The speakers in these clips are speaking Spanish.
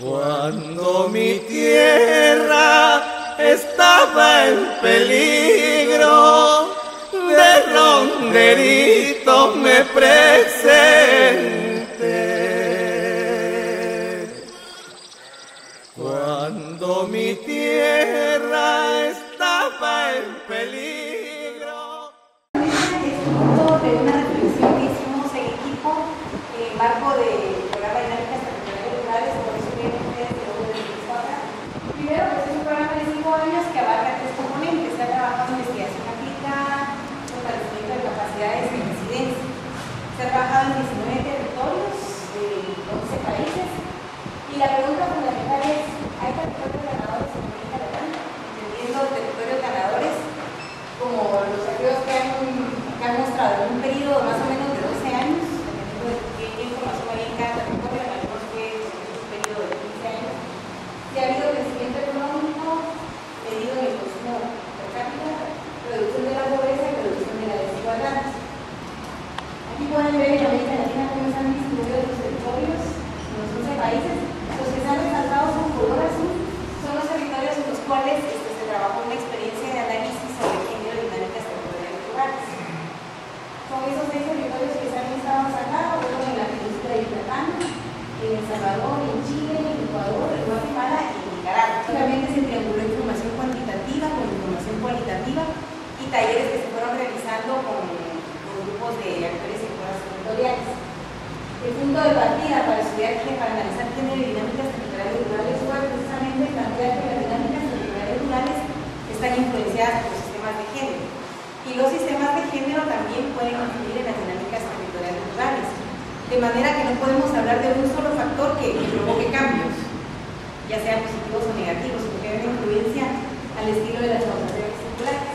Cuando mi tierra estaba en peligro, de ronderito me presenté. Cuando mi tierra estaba en peligro. Fruto de una reflexión que hicimos en equipo en el marco del programa Dinámicas Territoriales Rurales, por eso vienen ustedes de donde les habla. Primero, pues es un programa de 5 años que abarca 3 componentes. Se ha trabajado en investigación aplicada, fortalecimiento de capacidades de incidencia. Se ha trabajado en 19 territorios de 11 países. Y la pregunta fundamental es: ¿hay territorios ganadores en América Latina? Entendiendo territorios ganadores como los aquellos que han mostrado en un periodo más o menos de 12 años, dependiendo de qué información hay en cada territorio, algunos que es un periodo de 15 años, y ha habido crecimiento económico medido en el consumo per cápita, reducción de la pobreza y reducción de la desigualdad. Aquí pueden ver en América Latina cómo están distribuidos los territorios en los 11 países. Los que están resaltados con color azul son los territorios en los cuales se trabajó una experiencia de análisis sobre género y dinámicas territoriales rurales. Son esos 6 territorios que se han estado sacados, luego en la península de Yucatán, en El Salvador, en Chile, en Ecuador, en Guatemala y en Nicaragua. Obviamente se trianguló información cuantitativa con información cualitativa y talleres que se fueron realizando con grupos de actores y actoras territoriales. El punto de partida para analizar género y dinámicas territoriales rurales fue precisamente plantear que las dinámicas territoriales rurales están influenciadas por los sistemas de género. Y los sistemas de género también pueden influir en las dinámicas territoriales rurales. De manera que no podemos hablar de un solo factor que provoque cambios, ya sean positivos o negativos, sino que hay una influencia al estilo de las organizaciones circulares.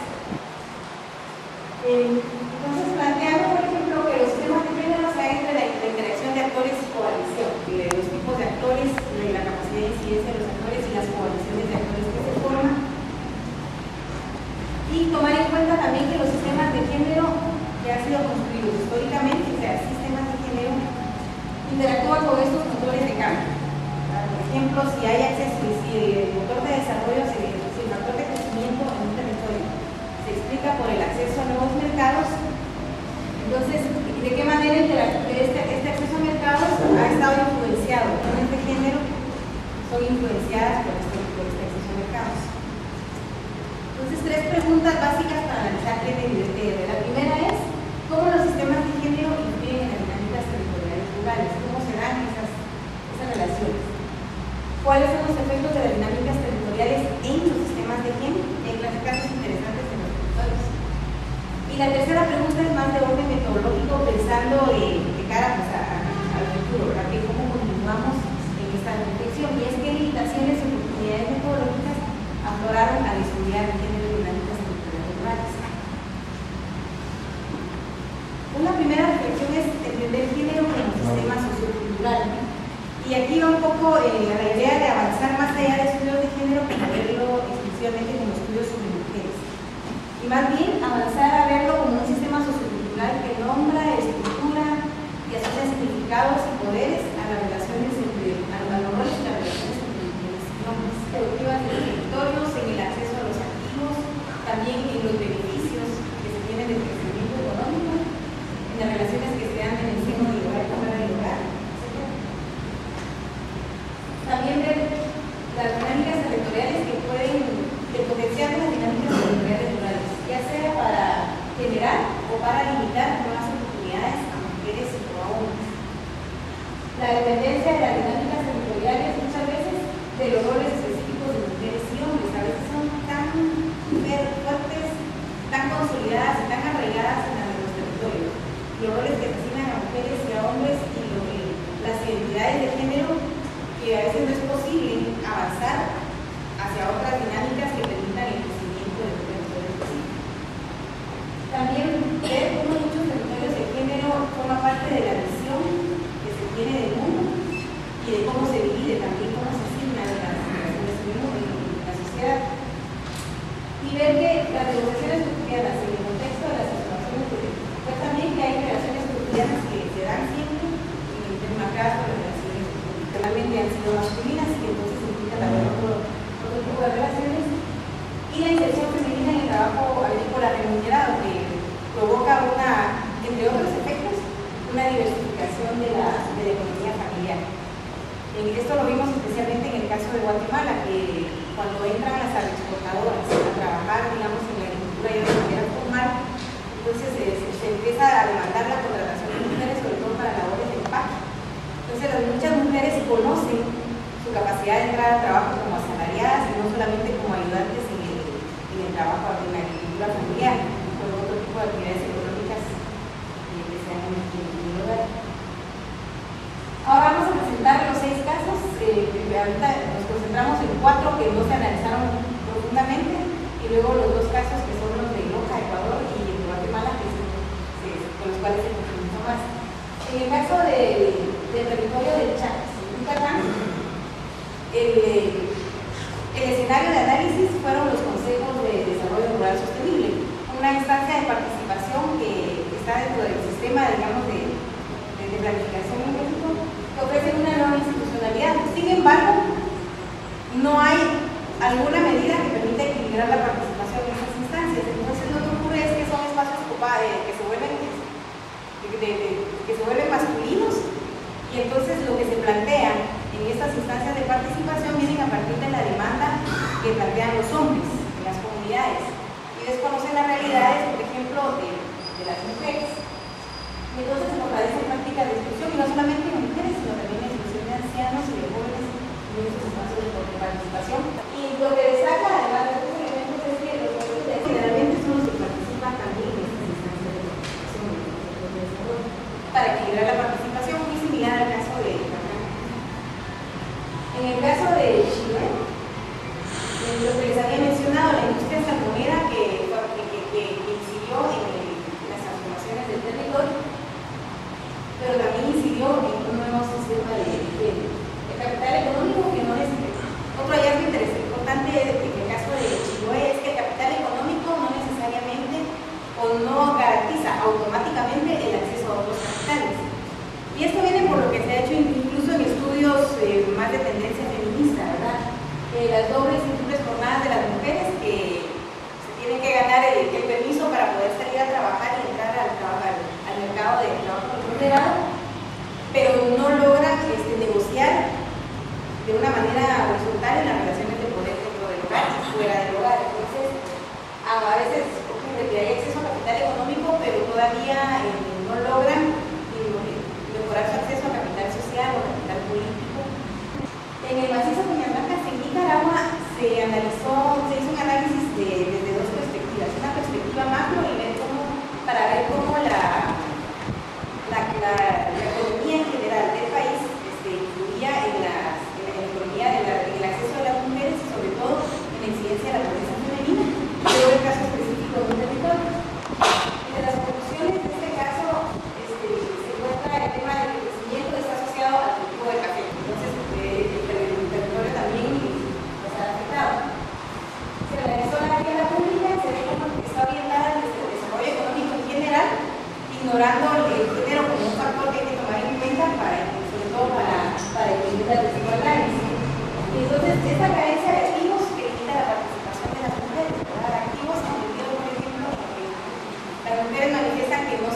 Entonces, planteamos, por ejemplo, que los sistemas de género se hagan entre la interacción de actores y coalición, de los tipos de actores, de la capacidad de incidencia de los actores y las coaliciones de actores que se forman. Y tomar en cuenta también que los sistemas de género que han sido construidos históricamente, o sea, sistemas de género, interactúan con estos motores de cambio. Por ejemplo, si hay acceso, si el motor de desarrollo, si el factor de crecimiento en un territorio se explica por el acceso a nuevos mercados, entonces, ¿de qué manera este acceso a mercados ha estado influenciado? Realmente género son influenciadas por este acceso a mercados. Entonces, 3 preguntas básicas para analizar género y DTR. La primera es: ¿cómo los sistemas de género influyen en las dinámicas territoriales rurales? ¿Cómo se dan esas relaciones? ¿Cuáles son los efectos de las dinámicas territoriales en los sistemas de género? Hay casos interesantes en los territorios. Y la tercera pregunta es más de orden metodológico, pensando de cara al futuro, ¿verdad? Que cómo continuamos en esta reflexión, y es qué limitaciones y oportunidades metodológicas afloraron al estudiar género y dinámicas territoriales rurales. Una primera reflexión es entender género como sistema sociocultural, y aquí va un poco la idea de avanzar más allá de estudios de género para verlo exclusivamente como estudios sobre mujeres, y más bien avanzar a verlo como un sistema sociocultural que nombra, estructura y asocia significados y poderes a las relaciones entre los roles y las relaciones entre mujeres y hombres, productivas de los territorios, en el acceso a los activos, también en los beneficios que se tienen del crecimiento económico, en las relaciones que se dan en el seno del hogar y fuera del hogar, etc. También ver las dinámicas territoriales que pueden potenciar las dinámicas territoriales rurales, ya sea para generar o para limitar nuevas oportunidades a mujeres o a hombres. La dependencia de las dinámicas territoriales muchas veces de los roles específicos de mujeres y hombres, a veces son tan fuertes, tan consolidadas y tan arraigadas en los territorios. Los roles que asignan a mujeres y a hombres y las identidades de género, que a veces no es posible avanzar hacia otras dinámicas que permitan el crecimiento de un territorio específico. También ver cómo muchos territorios de género forman parte de la visión que se tiene del mundo y de cómo se divide, también cómo se asignan las relaciones en la sociedad. Y ver que las negociaciones cotidianas en el contexto de las situaciones pues también que hay relaciones cotidianas que se dan siempre y marcadas por las relaciones que realmente han sido masculinas tipo de relaciones, y la inserción femenina en el trabajo agrícola remunerado, que provoca entre otros efectos, una diversificación de la economía familiar. Esto lo vimos especialmente en el caso de Guatemala, que cuando entran las agroexportadoras a trabajar, digamos, en la agricultura y de manera formal, entonces se empieza a demandar la contratación de mujeres, sobre todo para labores de empaque. Entonces muchas mujeres conocen su capacidad de entrar al trabajo como asalariadas y no solamente como ayudantes en el trabajo en la agricultura familiar, con otro tipo de actividades económicas que se dan en el hogar. Ahora vamos a presentar los 6 casos. Ahorita nos concentramos en 4 que no se analizaron profundamente, y luego los 2 casos que son los de Loja, Ecuador, y de Guatemala, con los cuales se profundizó más. En el caso del territorio del Chaco, Yucatán, el escenario de análisis fueron los consejos de desarrollo rural sostenible, una instancia de participación que está dentro del sistema, digamos, de planificación en México, que ofrecen una nueva institucionalidad. Sin embargo, no hay alguna medida que permita equilibrar la participación en esas instancias. Entonces, lo que ocurre es que son espacios que se vuelven masculinos, y entonces lo que se plantea en estas instancias de participación vienen a partir de la demanda que plantean los hombres en las comunidades, y desconocen las realidades, por ejemplo, de las mujeres. Y entonces se fortalecen prácticas de exclusión, y no solamente en mujeres, sino también en exclusión de ancianos y de jóvenes en esos espacios de participación. Y lo que destaca, además de estos elementos, es que los hombres generalmente son los que participan también en estas instancias de participación para equilibrar la participación, muy similar al caso de Yucatán. En el caso de Chile, lo que les había mencionado, la industria salmonera que incidió en las transformaciones del territorio, pero también incidió en un nuevo sistema de capital económico que no necesita. Otro hallazgo importante en el caso de Chiloé es que el capital económico no necesariamente o no garantiza automáticamente el acceso a otros capitales. Y esto viene por lo que se ha hecho incluso en estudios más de tendencia feminista, ¿verdad? Las dobles y triples jornadas de las mujeres que se tienen que ganar el permiso para poder salir a trabajar y entrar al mercado de trabajo remunerado, pero no logran negociar de una manera horizontal en las relaciones de poder dentro del hogar y fuera del hogar. Entonces, a veces ocurre que hay acceso a capital económico, pero todavía no logran mejorar su acceso a capital social o capital político. En el macizo Peñamacas, en Nicaragua, se hizo un análisis desde 2 perspectivas. Una perspectiva macro para ver cómo la economía en general del país influía en la economía, en el acceso de las mujeres y sobre todo en la incidencia de la pobreza femenina, y luego el caso específico de un territorio. Entre las conclusiones de este caso se encuentra el tema del crecimiento que está asociado al cultivo de café. Entonces, el territorio también está afectado. Se analizó la agenda pública, se ve cómo está orientada al desarrollo económico en general, ignorando el género como un factor que hay que tomar en cuenta sobre todo para equilibrar las desigualdades. Y entonces, esta carencia de activos que limita la participación de las mujeres, ¿verdad? Activos entendidos, por ejemplo, porque las mujeres manifiestan que no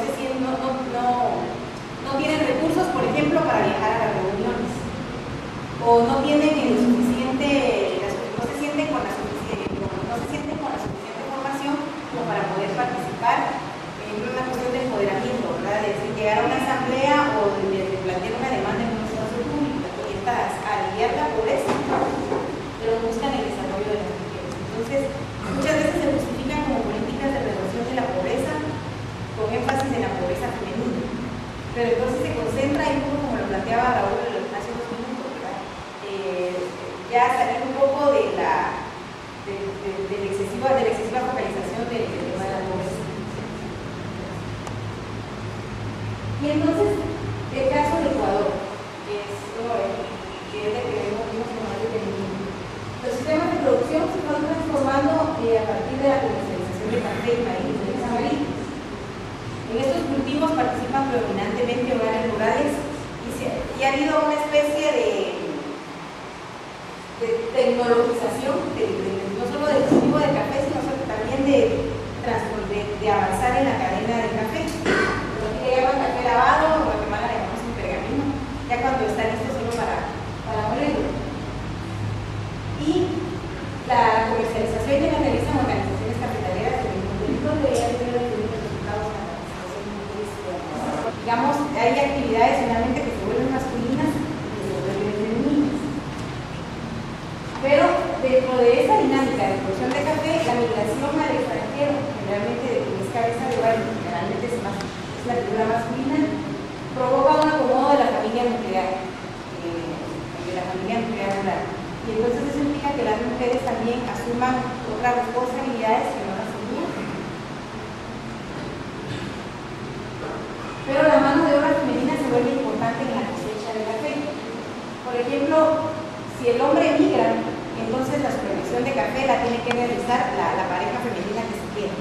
tienen recursos, por ejemplo, para viajar a las reuniones, o no tienen no se sienten con la suficiente formación como para poder participar en una cuestión de empoderamiento, ¿verdad? De llegar a una asamblea o de plantear una demanda en un espacio público, orientadas a aliviar la pobreza, pero buscan el desarrollo de las mujeres. Entonces, muchas veces se justifican como políticas de reducción de la pobreza, con énfasis en la pobreza femenina. Pero entonces se concentra, y como lo planteaba Raúl hace unos minutos, ¿verdad? Ya salir un poco de la excesiva focalización del tema de la pobreza. Y entonces, el caso de Ecuador, que es el que vimos con más detenimiento. Los sistemas de producción se van transformando a partir de la comercialización de café y maíz de los amarillos. En estos cultivos participan predominantemente hogares rurales y ha habido una especie de tecnologización, no solo del cultivo de café, sino también de avanzar en la cadena del café. Lo que llaman café lavado, en Guatemala le llamamos un pergamino, ya cuando está listo solo para molerlo. Y la comercialización ya la realizan organizaciones cafetaleras del mundo donde ya tienen diferentes resultados para la participación. Digamos, hay actividades finalmente que se vuelven masculinas y que se vuelven femeninas. Pero dentro de esa dinámica de producción de café, la migración al extranjero, generalmente es cabeza de hogar, generalmente es la figura masculina, provoca un acomodo de la familia nuclear, rural. Y entonces eso implica que las mujeres también asuman otras responsabilidades que no las asumían. Pero la mano de obra femenina se vuelve importante en la cosecha del café. Por ejemplo, si el hombre migra, entonces la supervisión de café la tiene que realizar la pareja femenina que se queda.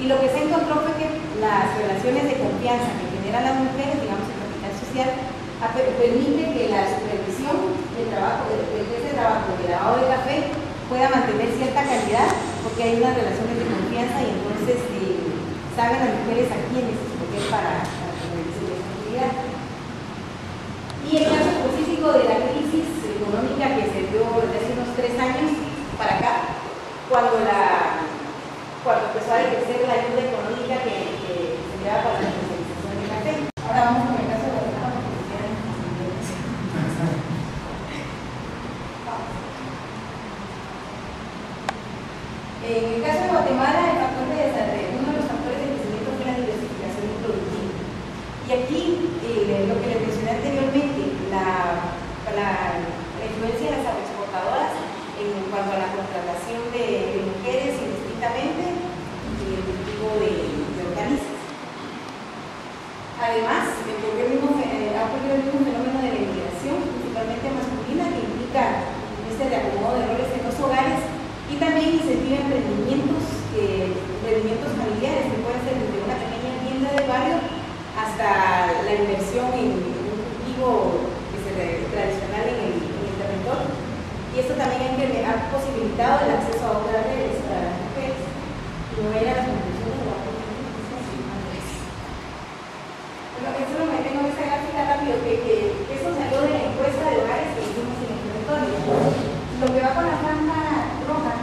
Y lo que se encontró fue que las relaciones de confianza que generan las mujeres, digamos el capital social, permite que la supervisión del trabajo, ese trabajo de lavado de café pueda mantener cierta calidad, porque hay unas relaciones de confianza y entonces saben las mujeres a quiénes escoger para supervisar esa actividad. Y el caso específico de la crisis económica que se dio desde hace unos 3 años para acá, cuando empezó a crecer la ayuda económica que se lleva para la comercialización del café. Ahora vamos con el caso de Guatemala, porque se quedan en el caso de Guatemala, uno de los factores de crecimiento fue la diversificación productiva. Y aquí, lo que les mencioné anteriormente, la influencia de las agroexportadoras en cuanto a la contratación de mujeres indistintamente y el cultivo de hortalizas. Además, ha ocurrido el mismo fenómeno de la inmigración, principalmente masculina, que implica este reacomodo de roles en los hogares y también incentiva emprendimientos familiares, que pueden ser desde una pequeña tienda de barrio hasta la inversión en un cultivo tradicional en el territorio. Y esto también ha posibilitado el acceso a otras redes para las mujeres. Y no era las conclusiones de la Bueno, eso lo tengo en esta gráfica rápido, que eso salió de la encuesta de hogares que hicimos en el territorio. Lo que va con la franja roja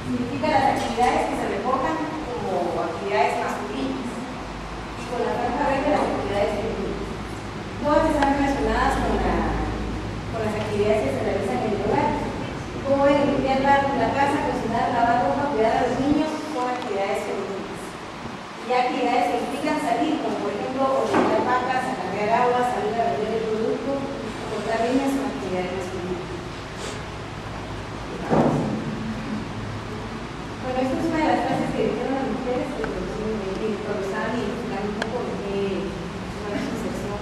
significa las actividades que se reportan como actividades masculinas y con la franja verde las actividades femeninas. Todas están relacionadas con las actividades que se realizan en el hogar. Como ven, limpiar la casa, cocinar, lavar ropa, cuidar a los niños, son actividades femeninas. Y actividades que implican salir, como por ejemplo ordeñar vacas, cargar agua, salir a vender el producto, cortar líneas, son actividades masculinas. Bueno, esta es una de las clases que dieron las mujeres que improvisaban y explicaban un poco de qué es su inserción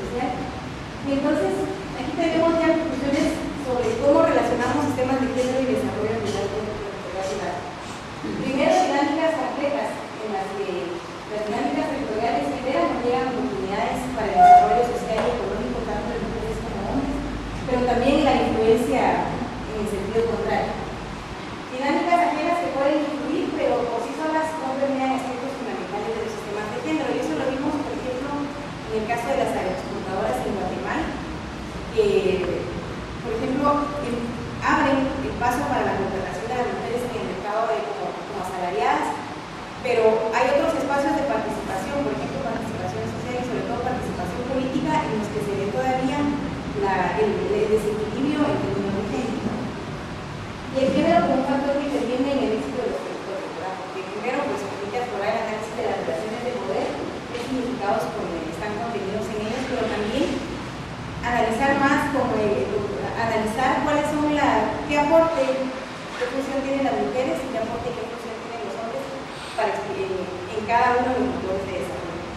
social. Y entonces, aquí tenemos ya conclusiones sobre cómo relacionamos sistemas de género y desarrollo rural con la ciudad. Primero, dinámicas complejas, en las que las dinámicas territoriales generan o llegan oportunidades para el desarrollo social y económico tanto de mujeres como hombres, pero también la influencia en el sentido contrario. Dinámicas ajenas que pueden influir, pero por sí solas no permean aspectos fundamentales de los sistemas de género. Y eso lo vimos, por ejemplo, en el caso de las agroexportadoras en Guatemala, que, por ejemplo, abren el paso para la contratación de las mujeres en el mercado como asalariadas, pero hay otros espacios de participación, por ejemplo, participación social y sobre todo participación política, en los que se ve todavía el desequilibrio entre género y género. Y el género como un factor que interviene en el éxito de los territorios, ¿verdad? Porque primero, pues, permite explorar el análisis de las relaciones de poder, qué significados están contenidos en ellos, pero también analizar más, analizar cuáles son qué aporte, qué función tienen las mujeres y qué aporte y qué función tienen los hombres en cada uno de los motores de desarrollo.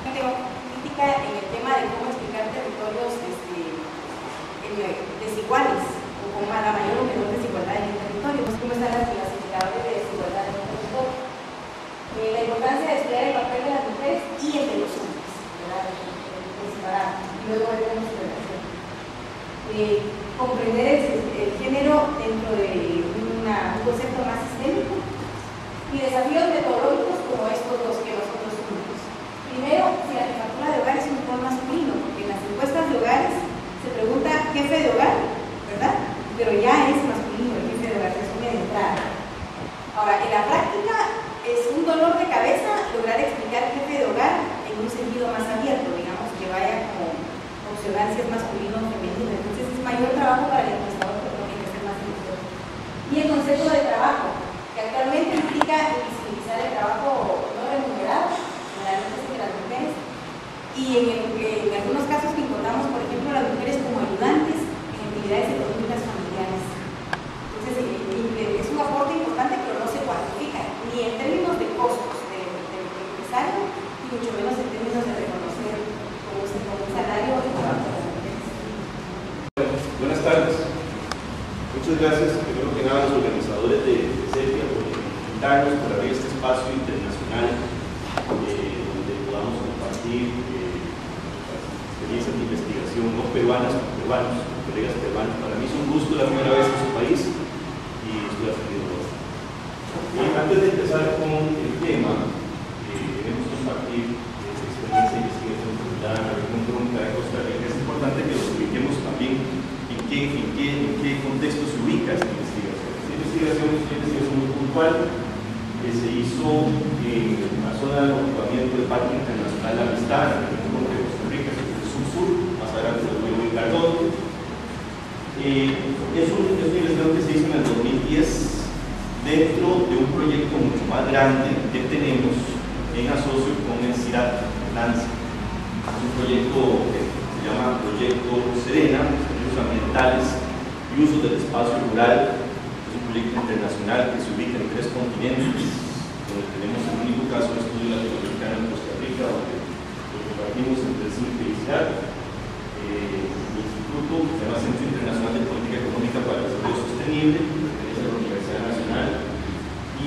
Tengo crítica en el tema de cómo explicar territorios desiguales, con la mayor o menor desigualdad en el territorio, pues cómo están los indicadores de desigualdad en el territorio. La importancia de estudiar el papel de las mujeres y el de los hombres, ¿verdad? Y luego veremos su relación. comprender el género dentro de un concepto más sistémico, y desafíos metodológicos como estos dos que nosotros tuvimos. Primero, si la jefatura de hogar es un rol masculino, porque en las encuestas de hogares se pregunta jefe de hogar, ¿verdad? Pero ya es masculino el jefe de hogar, resume de entrada. Ahora, en la práctica es un dolor de cabeza lograr explicar jefe de hogar en un sentido más abierto, digamos, que vaya como opcional si es masculino o femenino. Entonces es mayor trabajo para el encuestador, pero tiene que ser más directo. Y el concepto de trabajo, que actualmente implica invisibilizar el trabajo no remunerado, generalmente es de las mujeres, y en algunos casos que encontramos, por ejemplo, a las mujeres como ayudantes en actividades económicas familiares. Entonces es un aporte importante, pero no se cuantifica, ni en términos de costos del empresario, y mucho menos en términos de reconocer como un salario de trabajo de las mujeres. Buenas tardes. Muchas gracias, primero que nada, a los organizadores de CEPIA por invitarnos, por abrir este espacio internacional donde podamos compartir experiencias de investigación, no peruanas, con peruanos, con colegas peruanos. Para mí es un gusto la primera vez en su país y estoy aprendiendo bastante. Antes de empezar con el tema, queremos compartir experiencia de investigación en la región crónica de Costa Rica. Es importante que los ubiquemos también en qué contexto se ubica esta investigación. Esta investigación es una investigación muy puntual que se hizo en la zona de agrupamiento del Parque Internacional de la Amistad, en la región de Costa Rica, que es el sur-sur, más adelante lo voy a ubicar todo. Es una investigación que se hizo en el 2010 dentro de un proyecto mucho más grande que tenemos en asocio con el CIRAT Nancy. Es un proyecto que se llama Proyecto Serena, ambientales y uso del espacio rural. Es un proyecto internacional que se ubica en 3 continentes, donde tenemos el único caso de estudio latinoamericano en Costa Rica, donde lo compartimos entre el CIMIC y CIRAT, el Instituto, que se llama Centro Internacional de Política Económica para el Desarrollo Sostenible, que pertenece a la Universidad Nacional, y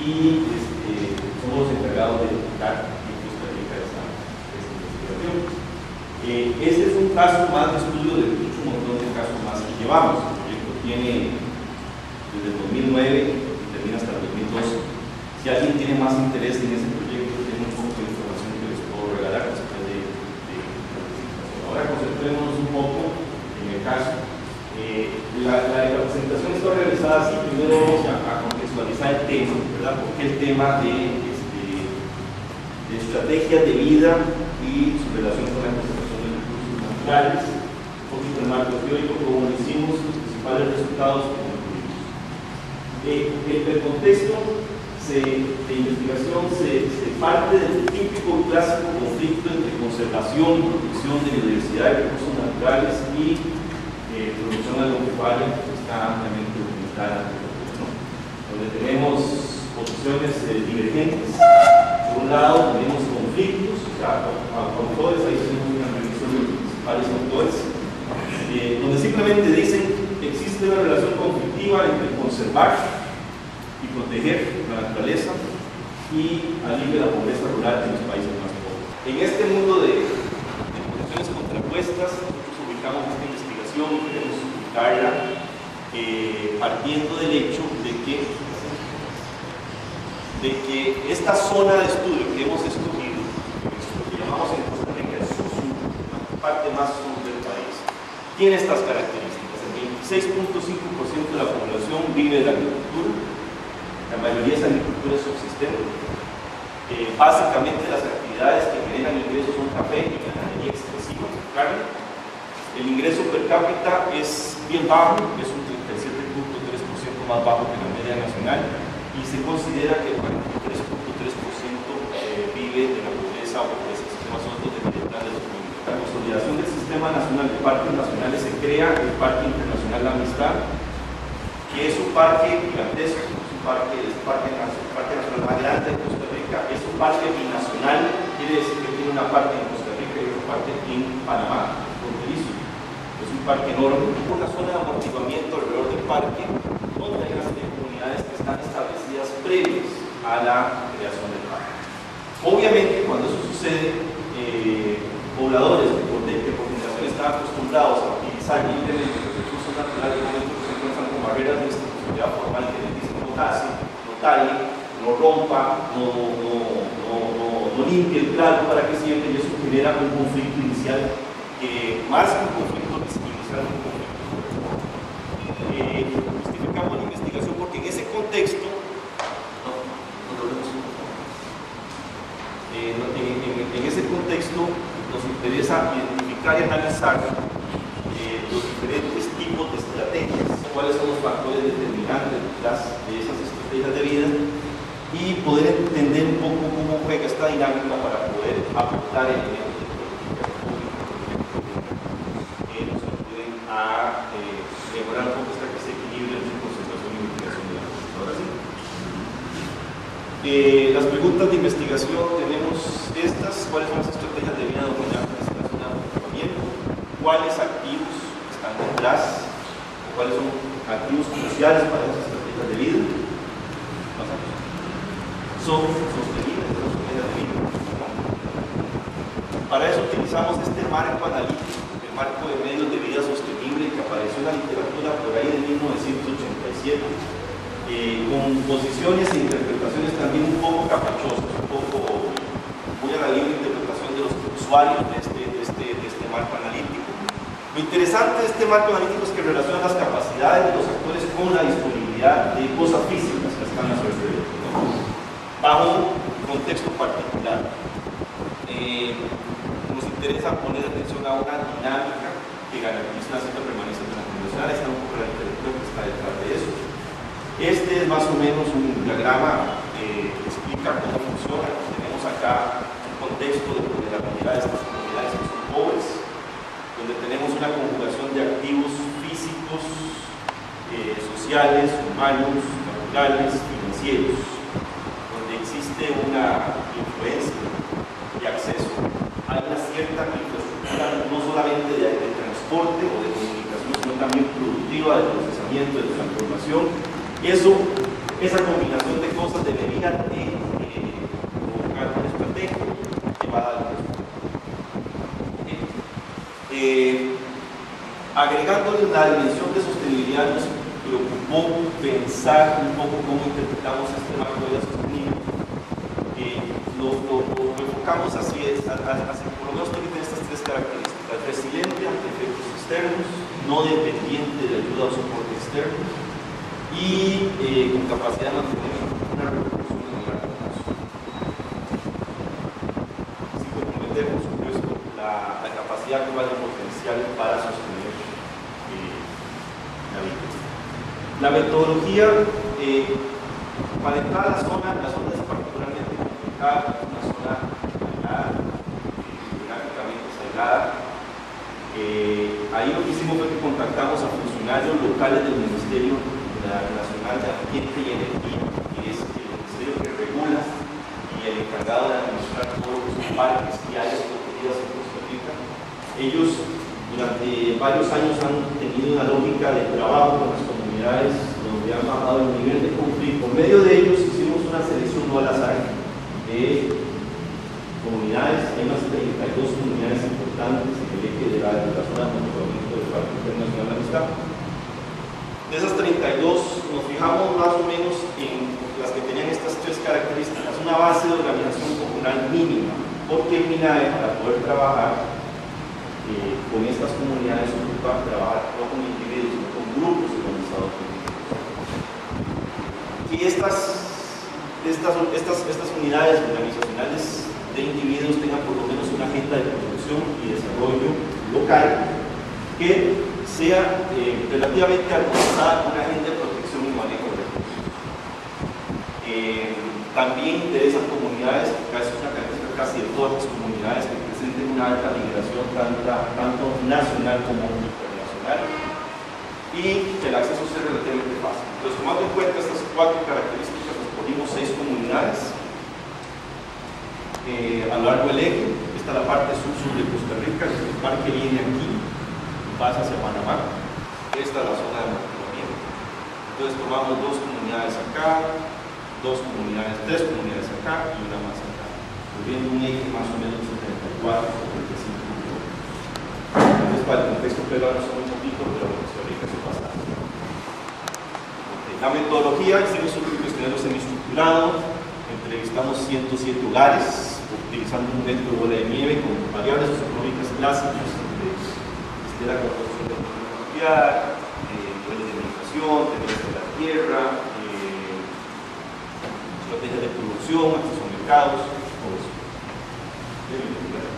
somos los encargados de ejecutar en Costa Rica esta investigación. Este es un caso más de estudio de un montón de casos más que llevamos. El proyecto tiene desde el 2009 y termina hasta el 2012. Si alguien tiene más interés en ese proyecto, tiene un poco de información que les puedo regalar después de la presentación. Ahora concentrémonos un poco en el caso. La presentación está organizada así. Primero vamos a contextualizar el tema, ¿verdad? Porque el tema de estrategias de vida y su relación con la conservación de recursos naturales, un poquito el marco teórico, como lo hicimos, los principales resultados como incluimos. El contexto de investigación se parte del típico clásico conflicto entre conservación y protección de biodiversidad y recursos naturales y producción agropecuaria, que está ampliamente documentada, ¿no? Donde tenemos posiciones divergentes. Por un lado tenemos conflictos, o sea, autores, ahí tenemos una revisión de los principales autores, donde simplemente dicen que existe una relación conflictiva entre conservar y proteger la naturaleza y alivio de la pobreza rural en los países más pobres. En este mundo de posiciones contrapuestas, nosotros ubicamos esta investigación y queremos ubicarla partiendo del hecho de que esta zona de estudio que hemos escogido, lo que llamamos en Costa Rica el sur-sur, la parte más sur del país, tiene estas características. El 26.5% de la población vive de la agricultura, la mayoría es agricultura subsistente. Básicamente las actividades que generan ingresos son café y ganadería extensiva, carne. El ingreso per cápita es bien bajo, es un 37.3% más bajo que la media nacional, y se considera que el 43.3% vive de la pobreza o pobreza extrema, son los determinantes de los comunidades. La consolidación del Sistema Nacional de Parques Nacionales se crea el Parque Internacional de la Amistad, que es un parque gigantesco, es el parque nacional más grande de Costa Rica, es un parque binacional, quiere decir que tiene una parte en Costa Rica y otra parte en Panamá, fronterizo. Es un parque enorme, una zona de amortiguamiento alrededor del parque, donde hay una serie de comunidades que están establecidas previas a la creación del parque. Obviamente, cuando eso sucede, pobladores que por generación están acostumbrados a utilizar libremente los recursos tace, no talle, no rompa, no limpie el plato para que siempre, y eso genera un conflicto inicial, más que un conflicto inicial, un conflicto. Justificamos la investigación porque en ese contexto, en ese contexto nos interesa identificar y analizar los diferentes tipos de estrategias, cuáles son los factores determinantes detrás de esas estrategias de vida, y poder entender un poco cómo juega esta dinámica para poder aportar elementos de política pública que nos ayuden a mejorar un poco este equilibrio entre concentración y mitigación de la vida. Ahora sí. Las preguntas de investigación tenemos estas: ¿cuáles son las estrategias de vida dominantes relacionadas con el tratamiento? ¿Cuáles activos están detrás? ¿Cuáles son activos cruciales para esas estrategias de vida? Son sostenibles las estrategias de vida. Para eso utilizamos este marco analítico, el marco de medios de vida sostenible, que apareció en la literatura por ahí de 1987, con posiciones e interpretaciones también un poco caprichosas, un poco muy a la libre interpretación de los usuarios de este marco analítico. Lo interesante de este marco analítico es que relaciona las capacidades de los actores con la disponibilidad de cosas físicas que están a su alrededor, ¿no? Bajo un contexto particular. Nos interesa poner atención a una dinámica que garantiza una cierta permanencia transgeneracional. Está un poco la literatura que está detrás de eso. Este es más o menos un diagrama que explica cómo funciona. Tenemos acá un contexto de vulnerabilidad de estas comunidades que son pobres, donde tenemos una conjugación de activos físicos, sociales, humanos, naturales, financieros, donde existe una influencia y acceso. Hay una cierta infraestructura, no solamente de transporte o de comunicación, sino también productiva, de procesamiento, de transformación. Esa combinación de cosas debería provocar una estrategia llevada al resultado. Agregándole la dimensión de sostenibilidad, nos preocupó pensar un poco cómo interpretamos este marco de vida sostenible. Lo enfocamos así, por lo menos tiene que tener estas tres características: resiliente ante efectos externos, no dependiente de ayuda o soporte externo, y con capacidad de mantener una reproducción en el largo plazo. Sin comprometer, por supuesto, la capacidad global y potencial para sostener la vida. La metodología, para entrar a la zona es particularmente complicada, una zona aislada, geográficamente aislada. Ahí lo que hicimos fue que contactamos a funcionarios locales del Ministerio Nacional de Ambiente y Energía, que es el ministerio que regula y el encargado de administrar todos los parques y áreas protegidas en Costa Rica. Ellos durante varios años han tenido una lógica de trabajo con las comunidades donde han bajado el nivel de conflicto. Por medio de ellos hicimos una selección no al azar de comunidades. Hay unas 32 comunidades importantes en el eje de la zona de monitoramiento del Parque Internacional de Amistad. De esas 32 nos fijamos más o menos en las que tenían estas tres características: una base de organización comunal mínima, porque el MINAE, para poder trabajar con estas comunidades, ocupa trabajar no con individuos, sino con grupos organizados. Y estas unidades organizacionales de individuos tengan por lo menos una agenda de producción y desarrollo local que sea relativamente armonizada con una agenda de protección y manejo de recursos. También de esas comunidades, casi una característica casi de todas las comunidades, que presenten una alta migración tanto nacional como internacional, y que el acceso sea relativamente fácil. Entonces, tomando en cuenta estas cuatro características, escogimos 6 comunidades a lo largo del eje. Esta es la parte sur de Costa Rica. El parque viene aquí, pasa hacia Panamá. Esta es la zona de monitoramiento. Entonces tomamos 2 comunidades acá, 3 comunidades acá y una más acá, volviendo un eje más o menos de 74 o 35 kilómetros. Entonces, para el contexto peruano son un poquito, pero Costa Rica es bastante. La metodología, hicimos un tenerlo semiestructurado. Entrevistamos 107 hogares, utilizando un método de bola de nieve con variables socioeconómicas clásicas, desde la construcción de la nuclear, niveles de alimentación, niveles de la tierra, estrategias de producción, acceso a mercados, todo eso.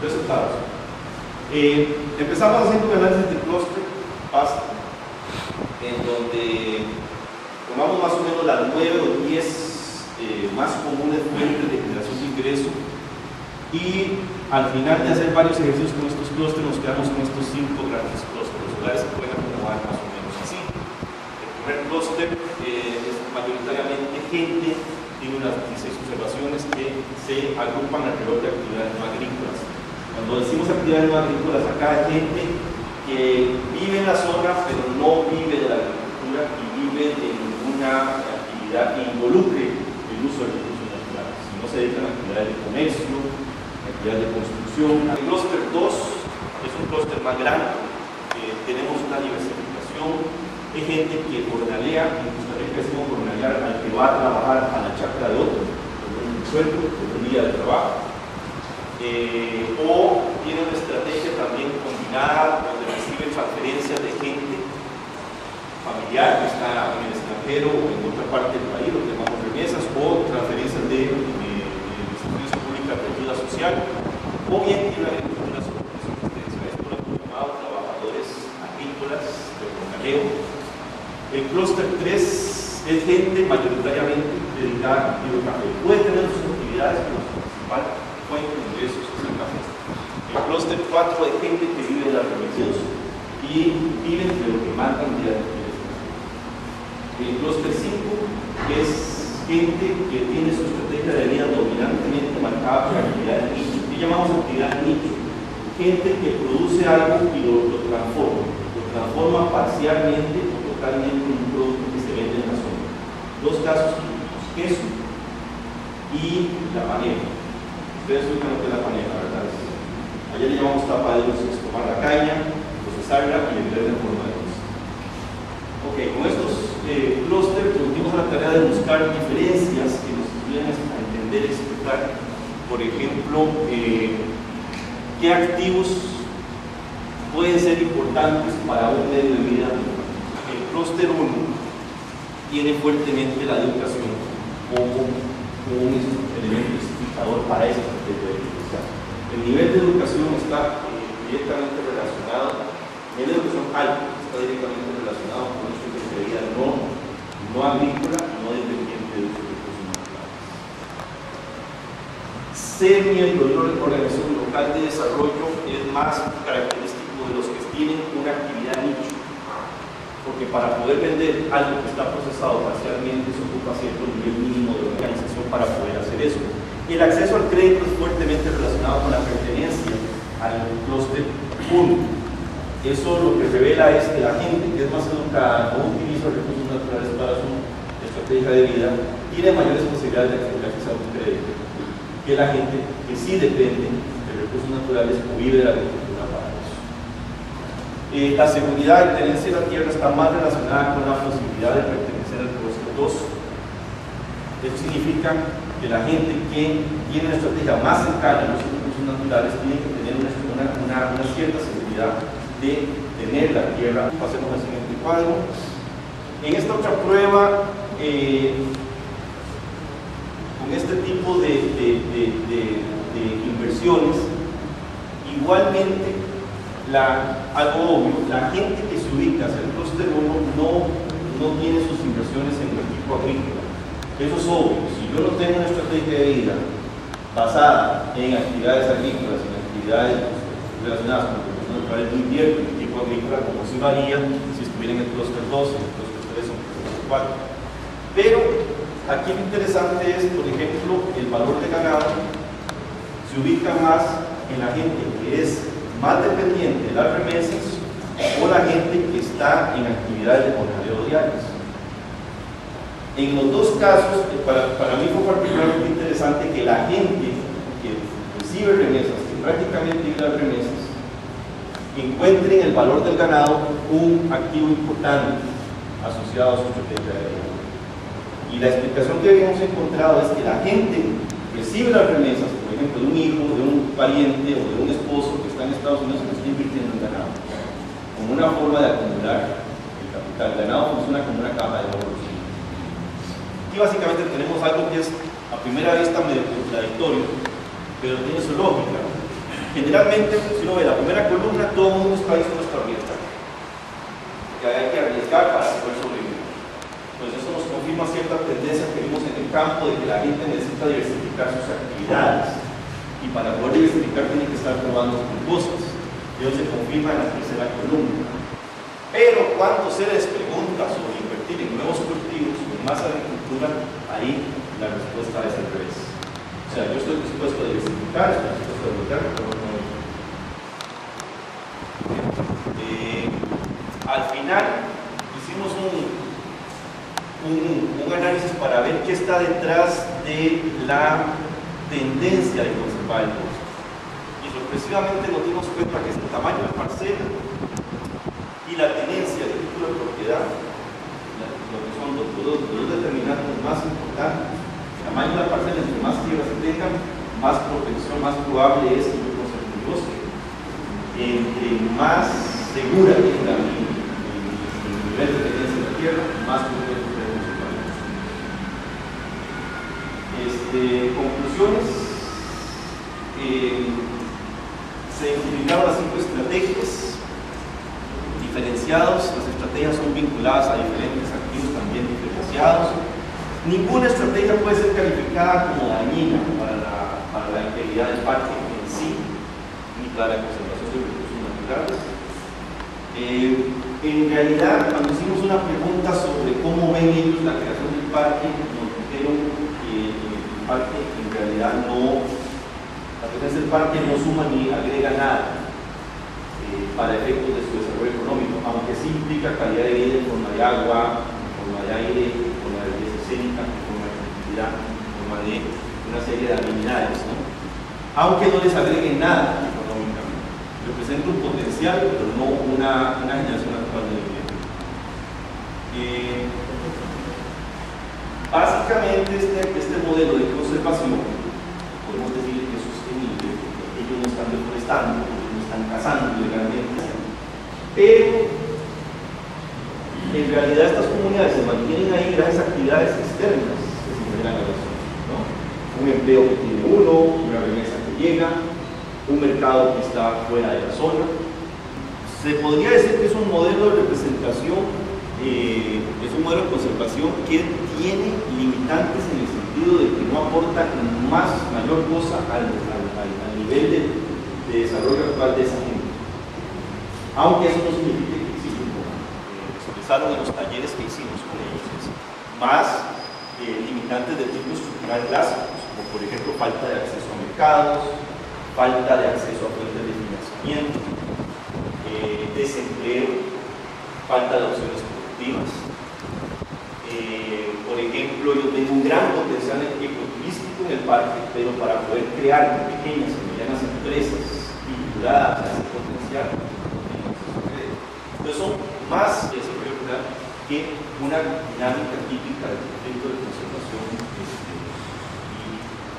Resultados. Empezamos haciendo un análisis de clúster PASTA, en donde tomamos más o menos las 9 o 10 más comunes fuentes de generación de ingreso, y al final de hacer varios ejercicios con estos clústeres nos quedamos con estos 5 grandes clústeres. Los hogares se pueden acomodar más o menos así. El primer clúster es mayoritariamente gente, tiene unas 16 observaciones que se agrupan alrededor de actividades no agrícolas. Cuando decimos actividades no agrícolas, acá hay gente que vive en la zona pero no vive de la agricultura y vive de ninguna actividad que involucre el uso de recursos naturales, si no se dedican a actividades de comercio, actividades de construcción. El clúster 2 es un clúster más grande, tenemos una diversificación de gente que jornalea, en Costa Rica decimos jornalear al que va a trabajar a la chacra de otro, con un sueldo, con un día de trabajo, o tiene una estrategia también combinada donde recibe transferencias de gente familiar que está en el extranjero o en otra parte del país, lo que llamamos remesas, o transferencias de instituciones públicas de ayuda social, o bien tiene una agricultura sobre subsistencia. Esto lo hemos llamado trabajadores agrícolas de jornaleo. El clúster 3 es gente mayoritariamente dedicada a cultivo de café. Puede tener sus actividades, pero su principal fuente de ingresos es el café. El clúster 4 es gente que vive de las remesas y viven de lo que mandan diariamente. El clúster 5 es gente que tiene su estrategia de vida dominantemente marcada por actividades nicho. ¿Qué llamamos actividad nicho? Gente que produce algo y lo transforma parcialmente o totalmente en un producto que se vende en la zona. Dos casos típicos: queso y la panela. Ustedes saben lo que es la panela, ¿verdad? Allá le llamamos tapa de dulce, es tomar la caña, procesarla y venderla en forma de dulce. Ok, con estos clústeres tuvimos la tarea de buscar diferencias que nos ayuden a entender y explicar, por ejemplo, qué activos pueden ser importantes para un medio de vida. El clúster 1 tiene fuertemente la educación como un elemento especificador para esa estrategia de educación. El nivel de educación está directamente relacionado, el nivel de educación alto está directamente relacionado con nuestra vida no agrícola, no dependiente de los recursos naturales. Ser miembro de una organización local de desarrollo es más característico de los que tienen una actividad nicho, porque para poder vender algo que está procesado parcialmente se ocupa cierto nivel mínimo de organización para poder hacer eso. El acceso al crédito es fuertemente relacionado con la pertenencia al clúster 1. Eso lo que revela es que la gente que es más educada, no utiliza recursos naturales para su estrategia de vida, tiene mayores posibilidades de acceder a un crédito que la gente que sí depende de recursos naturales o vive de la agricultura para eso. La seguridad y tenencia de la tierra está más relacionada con la posibilidad de pertenecer al clúster 2. Eso significa que la gente que tiene una estrategia más cercana a los recursos naturales tiene que tener una cierta seguridad de tener la tierra. Pasemos al siguiente cuadro. En esta otra prueba, con este tipo de inversiones, igualmente, algo obvio, la gente que se ubica hacia el clúster 1 no tiene sus inversiones en el equipo agrícola. Eso es obvio. Si yo no tengo una estrategia de vida basada en actividades agrícolas, en actividades relacionadas con el invierno, el tipo agrícola, como se varía si estuviera en el clúster 2, en el clúster 3 o en el clúster 4. Pero aquí lo interesante es, por ejemplo, el valor de ganado se ubica más en la gente que es más dependiente de las remesas o la gente que está en actividades de jornaleo diarias. En los dos casos, para mí fue particularmente interesante que la gente que recibe remesas, que prácticamente vive las remesas, encuentre en el valor del ganado un activo importante asociado a su estrategia de vida. Y la explicación que habíamos encontrado es que la gente recibe las remesas, por ejemplo, de un hijo, de un pariente o de un esposo que está en Estados Unidos y que está invirtiendo en ganado, como una forma de acumular el capital. El ganado funciona como una caja de ahorros. Aquí básicamente tenemos algo que es a primera vista medio contradictorio, pero tiene su lógica. Generalmente, si uno ve la primera columna, todo el mundo está diciendo nuestra riesgo, que hay que arriesgar para poder sobrevivir. Pues eso nos confirma cierta tendencia que vimos en el campo de que la gente necesita diversificar sus actividades, y para poder diversificar tiene que estar probando sus cosas. Eso se confirma en la tercera columna. Pero cuando se les pregunta sobre invertir en nuevos cultivos, en más agricultura, ahí la respuesta es al revés. O sea, yo estoy dispuesto a diversificar, estoy dispuesto a voltear, pero no. Al final hicimos un análisis para ver qué está detrás de la tendencia de conservar el bosque. Y sorpresivamente nos dimos cuenta que es el tamaño de parcela y la tenencia de título de propiedad, lo que son los dos determinantes más importantes. El tamaño de la parcela, entre más tierras se tengan, más propensión, más probable es que yo conserve el bosque. Entre más segura tenga el nivel de tenencia de la tierra, más propensión tenemos el tamaño. Conclusiones. Se identificaron las 5 estrategias diferenciados. Las estrategias son vinculadas a diferentes activos también diferenciados. Ninguna estrategia puede ser calificada como dañina para la integridad del parque en sí, ni para la conservación de recursos naturales. En realidad, cuando hicimos una pregunta sobre cómo ven ellos la creación del parque, nos dijeron que el parque en realidad no, la presencia del parque no suma ni agrega nada para efectos de su desarrollo económico, aunque sí implica calidad de vida en forma de agua, en forma de aire, en forma de belleza escénica, en forma de actividad, en forma de una serie de amenidades, ¿no? Aunque no les agreguen nada económicamente. Representa un potencial, pero no una generación actual de vivienda. Básicamente este modelo de conservación podemos decir que es sostenible, porque ellos no están deforestando, ellos no están cazando legalmente, pero en realidad estas comunidades se mantienen ahí gracias a actividades externas que se generan a la zona, ¿no? Un empleo que tiene uno, una remesa que llega, un mercado que está fuera de la zona. Se podría decir que es un modelo de representación, es un modelo de conservación que tiene limitantes en el sentido de que no aporta mayor cosa al nivel de desarrollo actual de esa gente. Aunque eso no significa que existen, como expresaron en los talleres que hicimos con ellos, más limitantes de tipo estructural clásicos, como por ejemplo falta de acceso a mercados, falta de acceso a fuentes de financiamiento, desempleo, falta de opciones productivas. Por ejemplo, yo tengo un gran potencial ecoturístico en el parque, pero para poder crear pequeñas y medianas empresas vinculadas a ese potencial, entonces son más desarrollo rural que una dinámica típica del proyecto de conservación y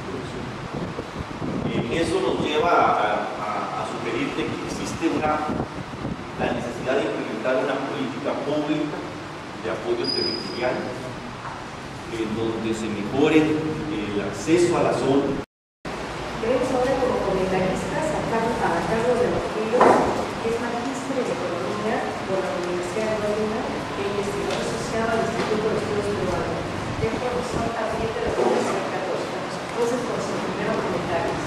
producción. Eso nos lleva a sugerir que existe la necesidad de implementar una política pública de apoyo territorial en donde se mejore el acceso a la zona. Tenemos ahora como comentaristas a Carlos de los Ríos, que es magíster en Economía por la Universidad de Lima e investigador asociado al Instituto de Estudios Peruanos. Es profesor también de la Universidad Católica. Entonces, con sus primeros comentarios.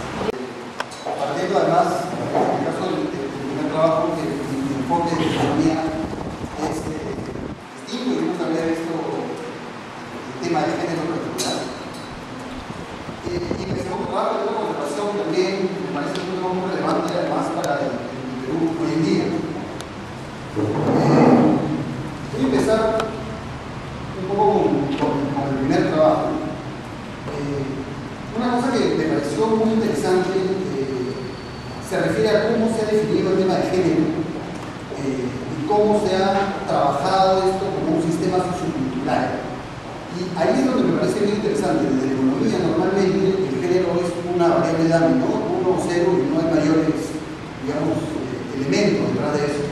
Partiendo además, en el caso del primer trabajo, que el enfoque de economía es distinto, y hemos había visto el tema de género particular. Y el segundo trabajo de la conservación también me parece un tema muy relevante además para el Perú hoy en día. Voy a empezar un poco con el primer trabajo. Una cosa que me pareció muy interesante se refiere a cómo se ha definido el tema de género y cómo se ha trabajado esto como un sistema sociocultural. Y Y ahí es donde me parece bien interesante. Desde la economía, normalmente el género es una variable dummy, ¿no? 1 o 0 y no hay mayores, digamos, elementos detrás de eso.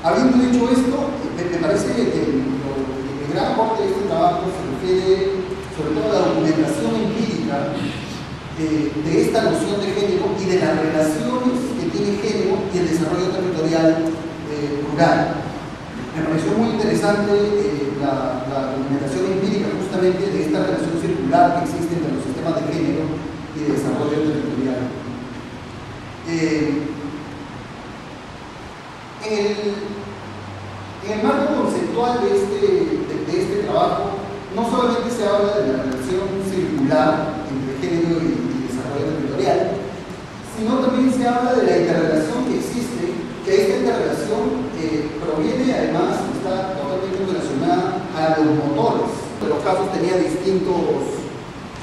Habiendo dicho esto, me parece que el gran aporte de este trabajo se refiere sobre todo a la documentación empírica de esta noción de género y de las relaciones que tiene género y el desarrollo territorial rural. Me pareció muy interesante la documentación empírica justamente de esta relación circular que existe entre los sistemas de género y de desarrollo territorial. En el marco conceptual de este trabajo, no solamente se habla de la relación circular entre género y desarrollo territorial, sino también se habla de la interrelación que existe, que esta interrelación proviene además, está totalmente relacionada a los motores. En los casos tenía distintos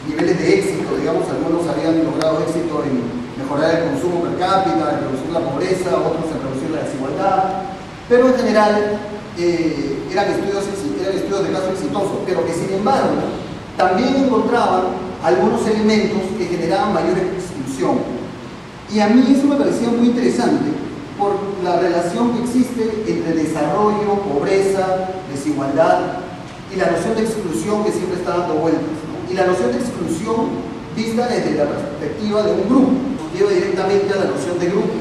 niveles de éxito, digamos, algunos habían logrado éxito en mejorar el consumo per cápita, en reducir la pobreza, otros en reducir la desigualdad, pero en general eran estudios de caso exitosos, pero que sin embargo también encontraban algunos elementos que generaban mayor exclusión. Y a mí eso me parecía muy interesante por la relación que existe entre desarrollo, pobreza, desigualdad y la noción de exclusión que siempre está dando vueltas, ¿no? Y la noción de exclusión vista desde la perspectiva de un grupo, nos lleva directamente a la noción de grupo.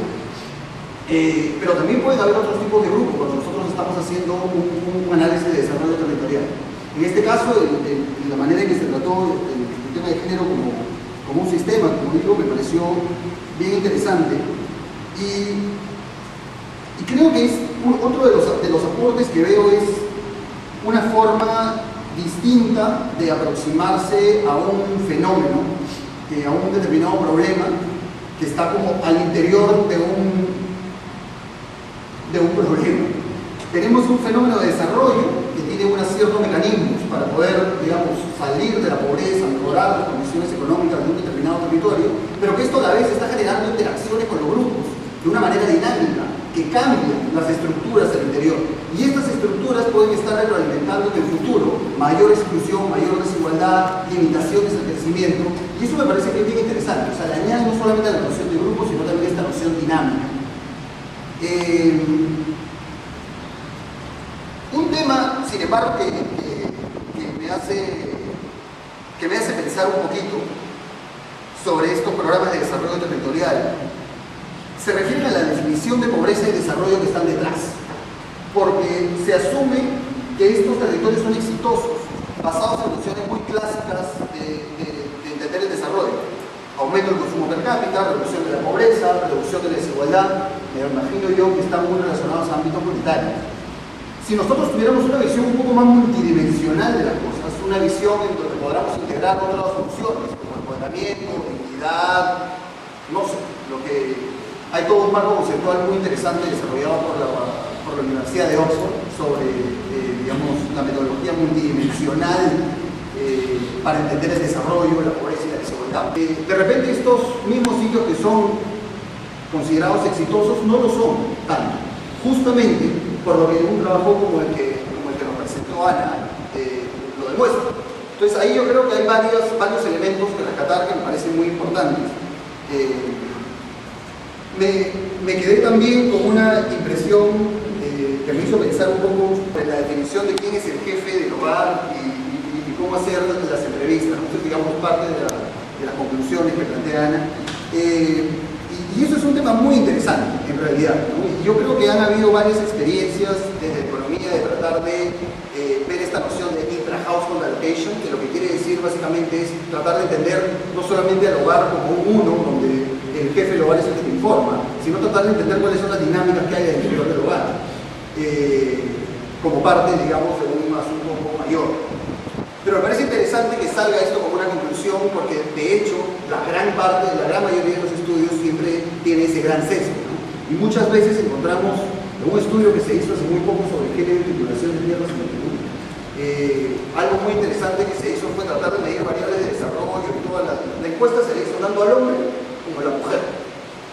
Pero también pueden haber otros tipos de grupos cuando nosotros estamos haciendo un análisis de desarrollo territorial. En este caso, la manera en que se trató el tema de género como un sistema, como digo, me pareció bien interesante. Y creo que es otro de los aportes que veo es una forma distinta de aproximarse a un fenómeno, a un determinado problema que está como al interior de un problema. Tenemos un fenómeno de desarrollo que tiene unos ciertos mecanismos para poder, digamos, salir de la pobreza, mejorar las condiciones económicas de un determinado territorio, pero que esto a la vez está generando interacciones con los grupos de una manera dinámica que cambia las estructuras del interior. Y estas estructuras pueden estar retroalimentando en el futuro mayor exclusión, mayor desigualdad, limitaciones al crecimiento, y eso me parece que es bien interesante. O sea, le añade no solamente a la noción de grupo, sino también a esta noción dinámica. Un tema, sin embargo, que me hace pensar un poquito sobre estos programas de desarrollo territorial se refiere a la definición de pobreza y desarrollo que están detrás, porque se asume que estos territorios son exitosos basados en nociones muy clásicas de entender el desarrollo: aumento del consumo per cápita, reducción de la pobreza, reducción de la desigualdad. Me imagino yo que están muy relacionados a ámbitos monetarios. Si nosotros tuviéramos una visión un poco más multidimensional de las cosas, una visión en donde podamos integrar otras funciones como empoderamiento, dignidad, no sé, hay todo un marco conceptual muy interesante desarrollado por la Universidad de Oxford sobre, digamos, la metodología multidimensional para entender el desarrollo, la pobreza y la desigualdad. De repente estos mismos sitios que son considerados exitosos no lo son tanto, justamente por lo que un trabajo como el que nos presentó Ana lo demuestra. Entonces ahí yo creo que hay varios elementos que rescatar que me parecen muy importantes. Me quedé también con una impresión que me hizo pensar un poco en la definición de quién es el jefe del hogar y cómo hacer las entrevistas. Esto es, digamos, parte de las conclusiones que plantea Ana. Y eso es un tema muy interesante, en realidad, ¿no? Y yo creo que han habido varias experiencias desde economía de tratar de ver esta noción de intra-household allocation, que lo que quiere decir básicamente es tratar de entender no solamente al hogar como un uno, donde el jefe del hogar es el que te informa, sino tratar de entender cuáles son las dinámicas que hay al interior del hogar, como parte, digamos, de un asunto un poco mayor. Pero me parece interesante que salga esto como una conclusión, porque de hecho la gran mayoría de los estudios siempre tiene ese gran sesgo, ¿no? Y muchas veces encontramos en un estudio que se hizo hace muy poco sobre género y titulación de tierras en el Perú, algo muy interesante que se hizo fue tratar de medir variables de desarrollo y toda la encuesta se le hizo tanto al hombre como a la mujer,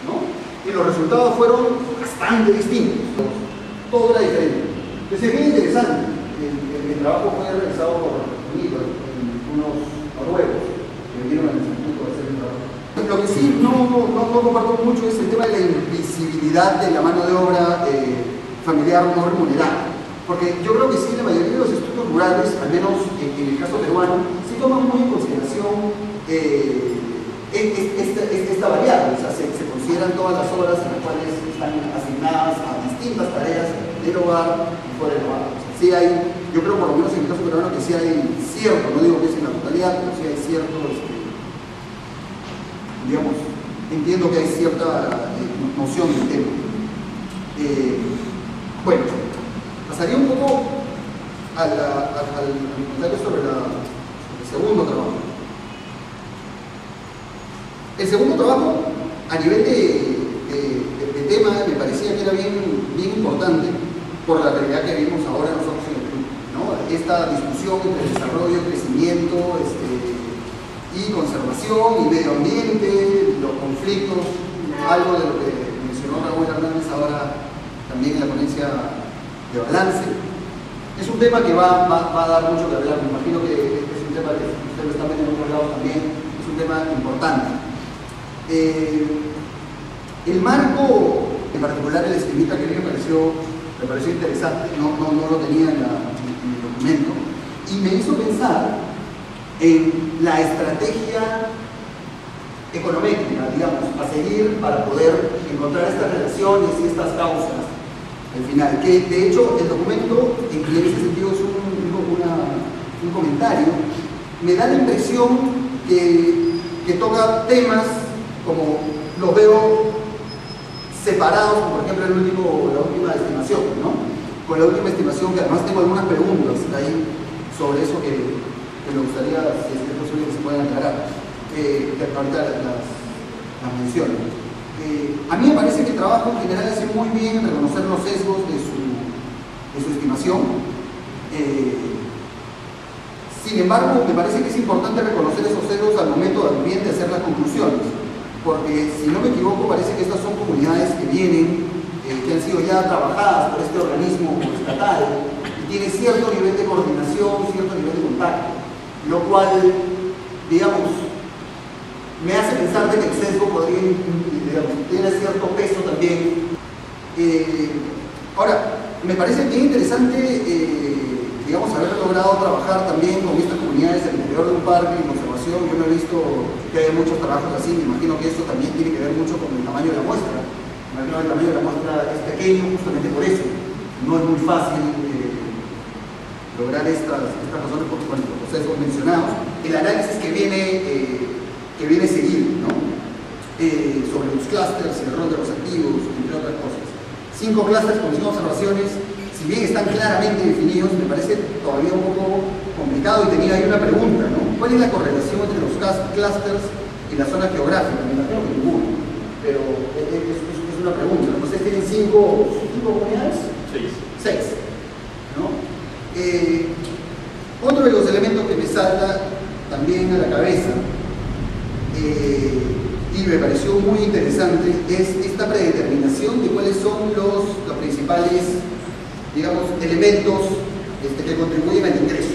¿no? Y los resultados fueron bastante distintos, todo era diferente. Entonces es bien interesante el trabajo fue realizado por unos noruegos que vinieron al instituto a hacer el trabajo. Lo que sí no comparto mucho es el tema de la invisibilidad de la mano de obra familiar no remunerada. Porque yo creo que sí, la mayoría de los estudios rurales, al menos en el caso peruano, sí toman muy en consideración esta variable. O sea, se consideran todas las horas en las cuales están asignadas a distintas tareas del hogar y fuera del hogar. O sea, sí hay, yo creo por lo menos en el caso peruano que sí hay cierto, no digo que es en la totalidad, pero sí hay cierto, digamos, entiendo que hay cierta noción del tema. Bueno, pasaría un poco al comentario sobre el segundo trabajo. El segundo trabajo, a nivel de tema, me parecía que era bien importante por la realidad que vivimos ahora nosotros en el Perú, ¿no? Esta discusión entre desarrollo, crecimiento y conservación y medio ambiente, los conflictos, algo de lo que mencionó Raúl Hernández ahora también en la ponencia de balance. Es un tema que va a dar mucho que hablar. Me imagino que es un tema que ustedes están viendo en otros lados también, es un tema importante. El marco, en particular el esquemita que a mí me pareció interesante, no lo tenía en el documento, y me hizo pensar en la estrategia econométrica, digamos, a seguir para poder encontrar estas relaciones y estas causas al final, que de hecho el documento, en ese sentido es un comentario, me da la impresión que toca temas como los veo separados, como por ejemplo la última estimación, ¿no? Con la última estimación, que además tengo algunas preguntas ahí sobre eso que me gustaría, si es posible, que se puedan aclarar, que ahorita las menciono. A mí me parece que el trabajo en general hace muy bien en reconocer los sesgos de su estimación. Sin embargo, me parece que es importante reconocer esos sesgos al momento también de hacer las conclusiones, porque si no me equivoco parece que estas son comunidades que vienen, que han sido ya trabajadas por este organismo estatal y tiene cierto nivel de coordinación, cierto nivel de contacto, lo cual, digamos, me hace pensar de que el sesgo podría, digamos, tiene cierto peso también. Ahora, me parece bien interesante, digamos, haber logrado trabajar también con estas comunidades al interior de un parque en conservación. Yo no he visto que haya muchos trabajos así, me imagino que esto también tiene que ver mucho con el tamaño de la muestra. Me imagino que el tamaño de la muestra es pequeño justamente por eso. No es muy fácil lograr estas razones por los procesos mencionados. El análisis que viene seguido, ¿no? Sobre los clústeres y el rol de los activos, entre otras cosas. 5 clústeres con 5 observaciones, si bien están claramente definidos, me parece todavía un poco complicado, y tenía ahí una pregunta, ¿no? ¿Cuál es la correlación entre los clústeres y la zona geográfica? Me imagino que ninguno, pero es una pregunta. Entonces tienen 5 comunidades. 6, ¿no? Otro de los elementos que me salta también a la cabeza, y me pareció muy interesante, es esta predeterminación de cuáles son los principales, digamos, elementos que contribuyen al ingreso.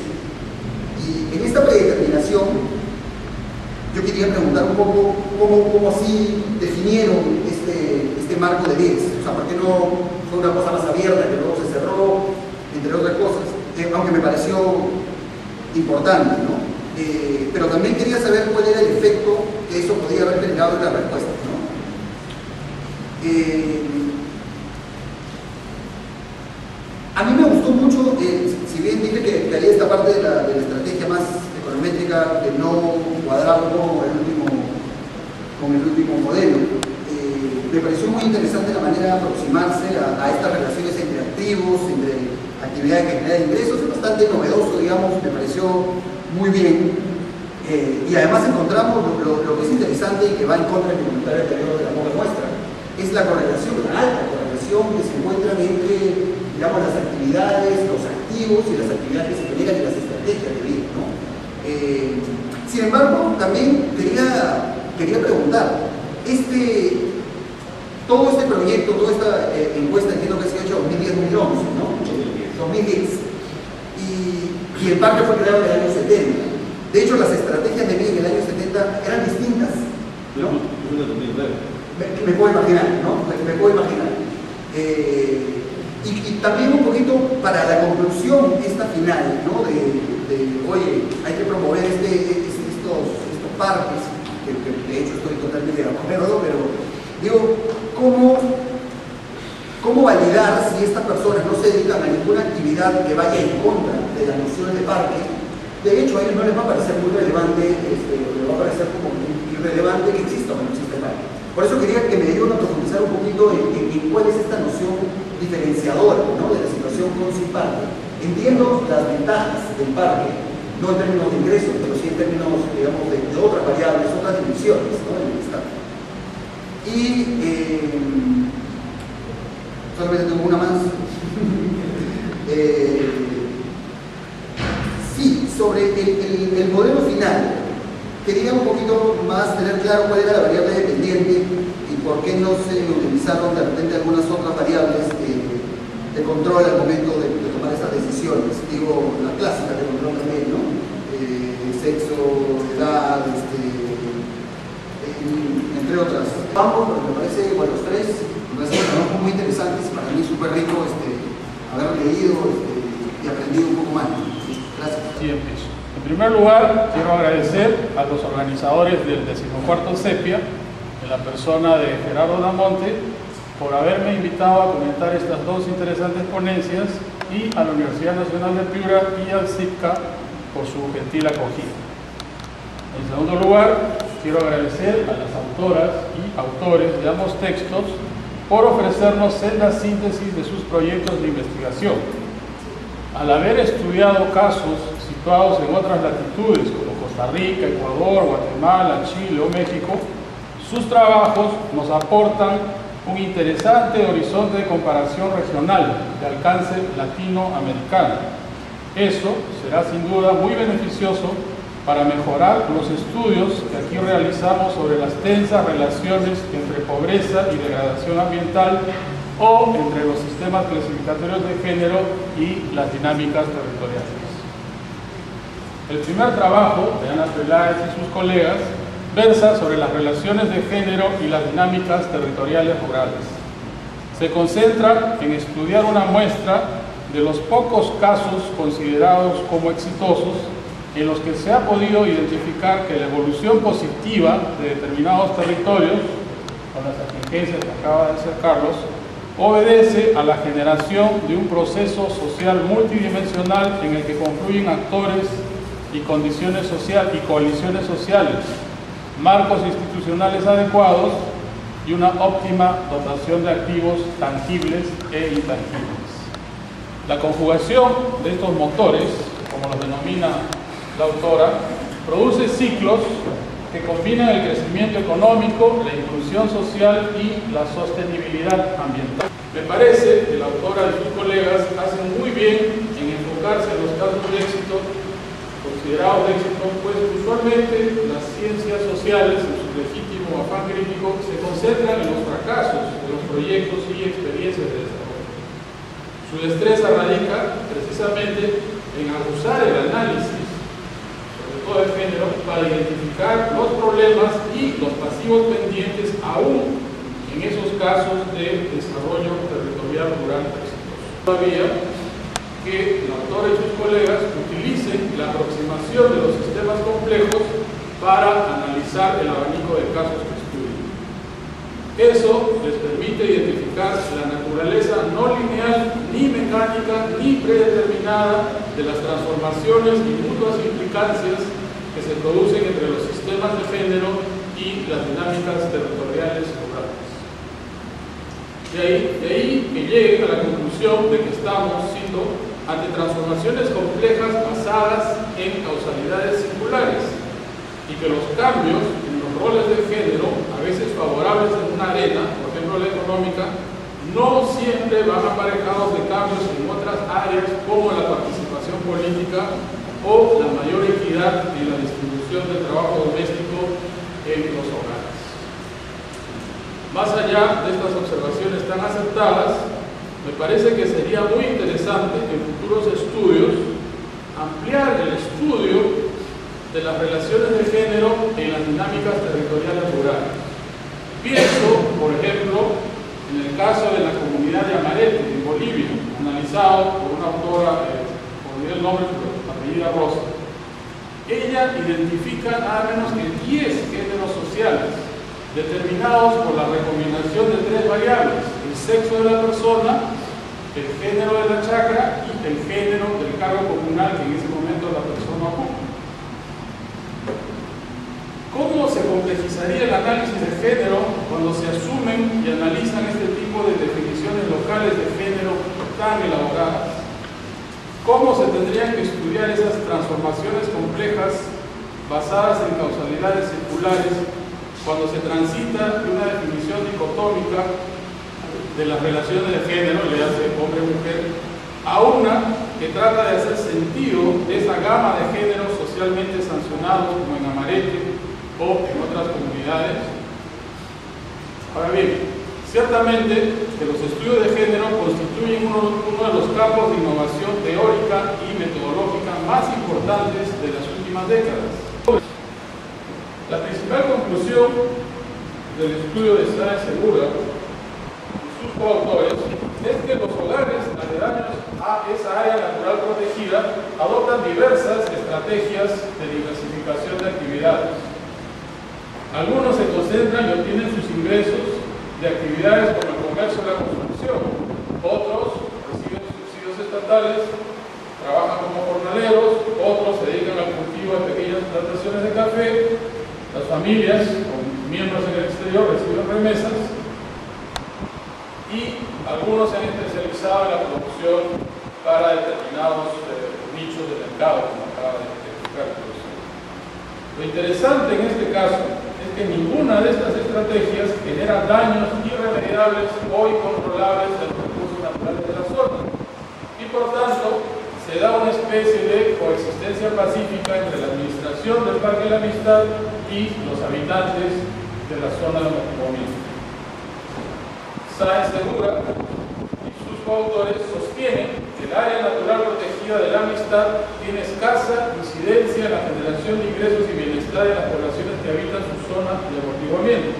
Y en esta predeterminación yo quería preguntar un poco cómo así definieron este marco de 10. O sea, ¿por qué no fue una cosa más abierta que luego se cerró, entre otras cosas? Aunque me pareció importante, ¿no? Pero también quería saber cuál era el efecto que eso podía haber generado en la respuesta, ¿no? A mí me gustó mucho, si bien dije que haría esta parte de la estrategia más econométrica, de no cuadrar un poco con el último modelo, me pareció muy interesante la manera de aproximarse a estas relaciones entre activos, entre actividades que generan ingresos. Es bastante novedoso, digamos, me pareció muy bien. Y además encontramos lo que es interesante y que va en contra del comentario anterior de la poca muestra, es la correlación, la alta correlación que se encuentra entre, digamos, las actividades, los activos y las actividades que se generan y las estrategias de vida, ¿no? Sin embargo, también quería preguntar, todo este proyecto, toda esta encuesta, entiendo que se ha hecho en 2010-2011, ¿no? 2010. y el parque fue creado en el año 70. De hecho, las estrategias de vida en el año 70 eran distintas, ¿no? Me puedo imaginar, ¿no? Me puedo imaginar. Y también un poquito para la conclusión esta final, ¿no? Oye, hay que promover estos parques, que de hecho estoy totalmente de acuerdo, pero digo, ¿cómo validar si estas personas no se dedican a ninguna actividad que vaya en contra de las nociones de parque? De hecho, a ellos no les va a parecer muy relevante, les va a parecer como irrelevante que exista o no exista el parque. Por eso quería que me ayuden a profundizar un poquito en cuál es esta noción diferenciadora, ¿no? De la situación con sin parque. Entiendo las ventajas del parque, no en términos de ingresos, pero sí en términos, digamos, de otras variables, otras dimensiones, ¿no? Del bienestar. Y solamente tengo una más. Sí, sobre el modelo final, quería un poquito más tener claro cuál era la variable dependiente y por qué no se utilizaron de repente algunas otras variables de control al momento de tomar estas decisiones. Digo, la clásica de control también, ¿no? Sexo, edad, entre otras. Vamos, porque me parece, bueno, los tres, me parecen trabajos muy interesantes, para mí súper rico haber leído y aprendido un poco más. Gracias. Sí, empiezo. En primer lugar, quiero agradecer a los organizadores del 14º CEPIA, en la persona de Gerardo Damonte, por haberme invitado a comentar estas dos interesantes ponencias, y a la Universidad Nacional de Piura y al CIPCA por su gentil acogida. En segundo lugar, quiero agradecer a las autoras y autores de ambos textos por ofrecernos sendas síntesis de sus proyectos de investigación. Al haber estudiado casos situados en otras latitudes como Costa Rica, Ecuador, Guatemala, Chile o México, sus trabajos nos aportan un interesante horizonte de comparación regional de alcance latinoamericano. Eso será sin duda muy beneficioso para mejorar los estudios que aquí realizamos sobre las tensas relaciones entre pobreza y degradación ambiental o entre los sistemas clasificatorios de género y las dinámicas territoriales. El primer trabajo de Ana Peláez y sus colegas versa sobre las relaciones de género y las dinámicas territoriales rurales. Se concentra en estudiar una muestra de los pocos casos considerados como exitosos en los que se ha podido identificar que la evolución positiva de determinados territorios, con las atingencias que acaba de hacer Carlos, obedece a la generación de un proceso social multidimensional en el que confluyen actores y condiciones sociales y coaliciones sociales, marcos institucionales adecuados y una óptima dotación de activos tangibles e intangibles. La conjugación de estos motores, como los denomina la autora, produce ciclos que combinan el crecimiento económico, la inclusión social y la sostenibilidad ambiental. Me parece que la autora y sus colegas hacen muy bien en enfocarse en los casos de éxito, considerados de éxito, pues usualmente las ciencias sociales, en su legítimo afán crítico, se concentran en los fracasos de los proyectos y experiencias de desarrollo. Su destreza radica precisamente en abusar el análisis, sobre todo el género, para identificar los problemas y los pasivos pendientes aún en esos casos de desarrollo territorial rural exitoso. Todavía que la autora y sus colegas utilicen la aproximación de los sistemas complejos para analizar el abanico de casos que estudian. Eso les permite identificar la naturaleza no lineal, ni mecánica, ni predeterminada de las transformaciones y mutuas implicancias que se producen entre los sistemas de género y las dinámicas territoriales rurales. De ahí que llegue a la conclusión de que estamos siendo ante transformaciones complejas basadas en causalidades singulares y que los cambios en los roles de género, a veces favorables en una arena, por ejemplo la económica, no siempre van aparejados de cambios en otras áreas como la participación política o la mayor equidad en la distribución del trabajo doméstico en los hogares. Más allá de estas observaciones tan acertadas, me parece que sería muy interesante en futuros estudios ampliar el estudio de las relaciones de género en las dinámicas territoriales rurales. Pienso, por ejemplo, en el caso de la comunidad de Amarete, en Bolivia, analizado por una autora, olvidé el nombre, pero apellida Rosa. Ella identifica nada menos que 10 géneros sociales, determinados por la recombinación de 3 variables: el sexo de la persona, el género de la chacra y el género del cargo comunal que en ese momento la persona ocupa. ¿Cómo se complejizaría el análisis de género cuando se asumen y analizan este tipo de definiciones locales de género tan elaboradas? ¿Cómo se tendrían que estudiar esas transformaciones complejas basadas en causalidades circulares cuando se transita de una definición dicotómica de las relaciones de género, le hace hombre-mujer, a una que trata de hacer sentido de esa gama de géneros socialmente sancionados como en Amarete o en otras comunidades? Ahora bien, ciertamente que los estudios de género constituyen uno de los campos de innovación teórica y metodológica más importantes de las últimas décadas. La principal conclusión del estudio de Sáenz Segura y sus coautores es que los hogares aledaños a esa área natural protegida adoptan diversas estrategias de diversificación de actividades. Algunos se concentran y obtienen sus ingresos de actividades como el comercio y la construcción. Otros reciben subsidios estatales, trabajan como jornaleros, otros se dedican al cultivo de pequeñas plantaciones de café. Las familias con miembros en el exterior reciben remesas y algunos se han especializado en la producción para determinados nichos de mercado, como acaba de explicar el profesor. Lo interesante en este caso es que ninguna de estas estrategias genera daños irremediables o incontrolables de los recursos naturales de la zona y por tanto se da una especie de coexistencia pacífica entre la administración del Parque de la Amistad y los habitantes de la zona de Moquegua. Sáenz Segura y sus coautores sostienen que el área natural protegida de la Amistad tiene escasa incidencia en la generación de ingresos y bienestar de las poblaciones que habitan su zona de amortiguamiento,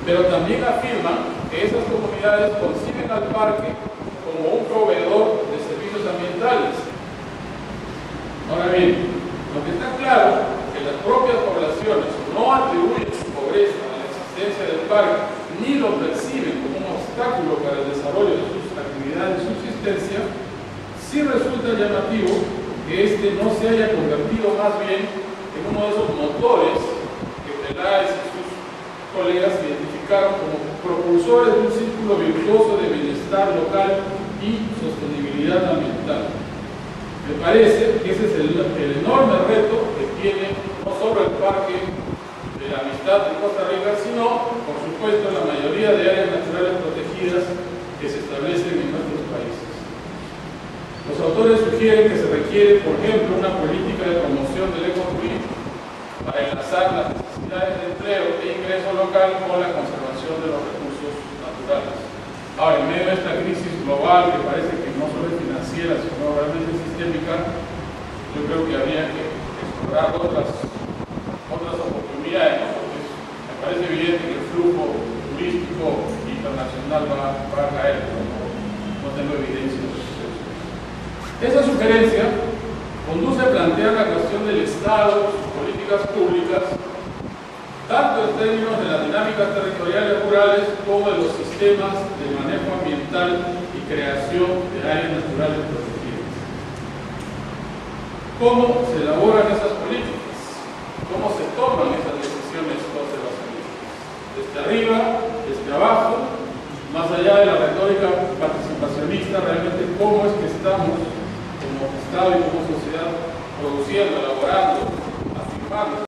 pero también afirman que esas comunidades conciben al parque como un proveedor de servicios ambientales. Ahora bien, lo que está claro es que las propias poblaciones no atribuyen su pobreza a la existencia del parque ni lo perciben como un obstáculo para el desarrollo de sus actividades de subsistencia. Sí resulta llamativo que este no se haya convertido más bien en uno de esos motores que Peláez y sus colegas identificaron como propulsores de un círculo virtuoso de bienestar local y sostenibilidad ambiental. Me parece que ese es el enorme reto que tiene no solo el Parque de la Amistad de Costa Rica, sino, por supuesto, la mayoría de áreas naturales protegidas que se establecen en nuestros países. Los autores sugieren que se requiere, por ejemplo, una política de promoción del ecoturismo para enlazar las necesidades de empleo e ingreso local con la conservación de los recursos naturales. Ahora, en medio de esta crisis global, que parece que no solo es financiera, sino realmente sistémica, yo creo que habría que explorar otras oportunidades, ¿no? Porque me parece evidente que el flujo turístico internacional va a caer, pero no tengo evidencia de eso. Esa sugerencia conduce a plantear la cuestión del Estado, sus políticas públicas, tanto en términos de las dinámicas territoriales rurales como de los sistemas de manejo ambiental y creación de áreas naturales protegidas. ¿Cómo se elaboran esas políticas? ¿Cómo se toman esas decisiones conservacionistas? Desde arriba, desde abajo, más allá de la retórica participacionista, realmente cómo es que estamos como Estado y como sociedad produciendo, elaborando, afirmando.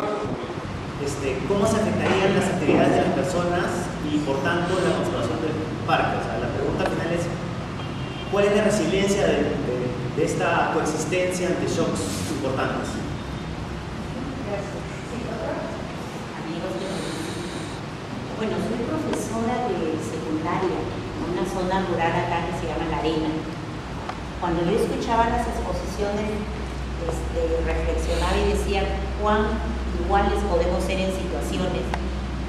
¿Cómo se afectarían las actividades de las personas y por tanto la conservación del parque? O sea, la pregunta final es ¿cuál es la resiliencia de esta coexistencia ante shocks importantes? Amigos, bueno, soy profesora de secundaria en una zona rural acá que se llama La Arena. Cuando yo escuchaba las exposiciones reflexionaba y decía cuán iguales podemos ser en situaciones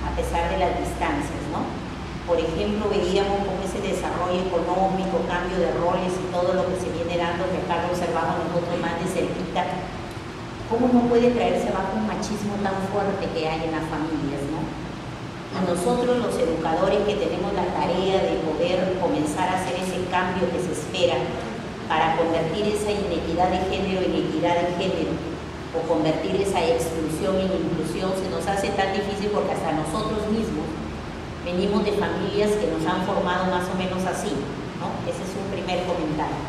a pesar de las distancias, ¿no? Por ejemplo, veíamos cómo ese desarrollo económico, cambio de roles y todo lo que se viene dando, que acá lo observamos nosotros más de cerquita, cómo no puede traerse abajo un machismo tan fuerte que hay en las familias, ¿no? Y nosotros los educadores que tenemos la tarea de poder comenzar a hacer ese cambio que se espera para convertir esa inequidad de género en equidad de género o convertir esa exclusión en inclusión, se nos hace tan difícil porque hasta nosotros mismos venimos de familias que nos han formado más o menos así, ¿no? Ese es un primer comentario.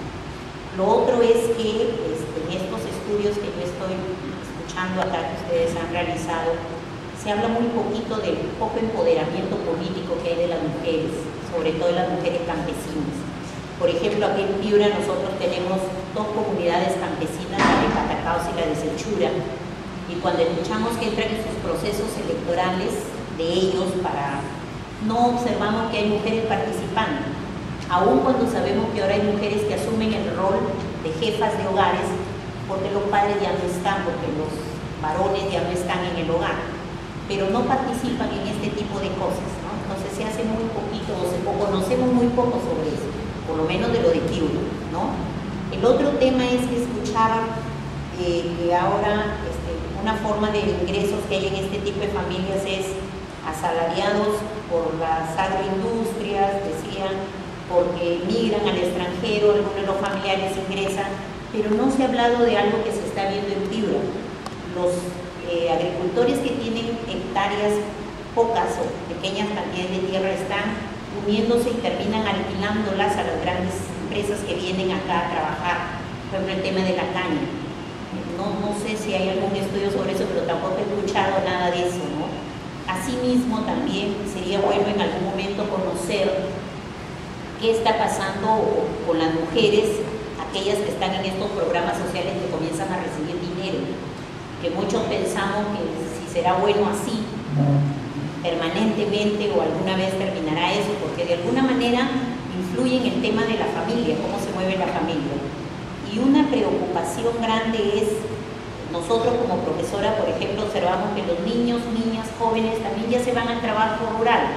Lo otro es que en estos estudios que yo estoy escuchando acá que ustedes han realizado, se habla muy poquito del poco empoderamiento político que hay de las mujeres, sobre todo de las mujeres campesinas. Por ejemplo, aquí en Piura nosotros tenemos dos comunidades campesinas, la de Catacaos y la de Sechura, y cuando escuchamos que entran en sus procesos electorales de ellos, no observamos que hay mujeres participando, aun cuando sabemos que ahora hay mujeres que asumen el rol de jefas de hogares, porque los padres ya no están, porque los varones ya no están en el hogar, pero no participan en este tipo de cosas, ¿no? Entonces se hace muy poquito, conocemos muy poco sobre eso, por lo menos de lo de Piura, ¿no? El otro tema es que escuchaba que ahora una forma de ingresos que hay en este tipo de familias es asalariados por las agroindustrias, decían, porque migran al extranjero, algunos de los familiares ingresan, pero no se ha hablado de algo que se está viendo en Piura. Los agricultores que tienen hectáreas pocas o pequeñas cantidades de tierra están uniéndose y terminan alquilándolas a las grandes empresas que vienen acá a trabajar, por ejemplo el tema de la caña. No sé si hay algún estudio sobre eso, pero tampoco he escuchado nada de eso, ¿no? Asimismo, también sería bueno en algún momento conocer qué está pasando con las mujeres, aquellas que están en estos programas sociales que comienzan a recibir dinero, que muchos pensamos que si será bueno así, permanentemente o alguna vez terminará eso, porque de alguna manera influye en el tema de la familia, cómo se mueve la familia. Y una preocupación grande es, nosotros como profesora, por ejemplo, observamos que los niños, niñas, jóvenes también ya se van al trabajo rural.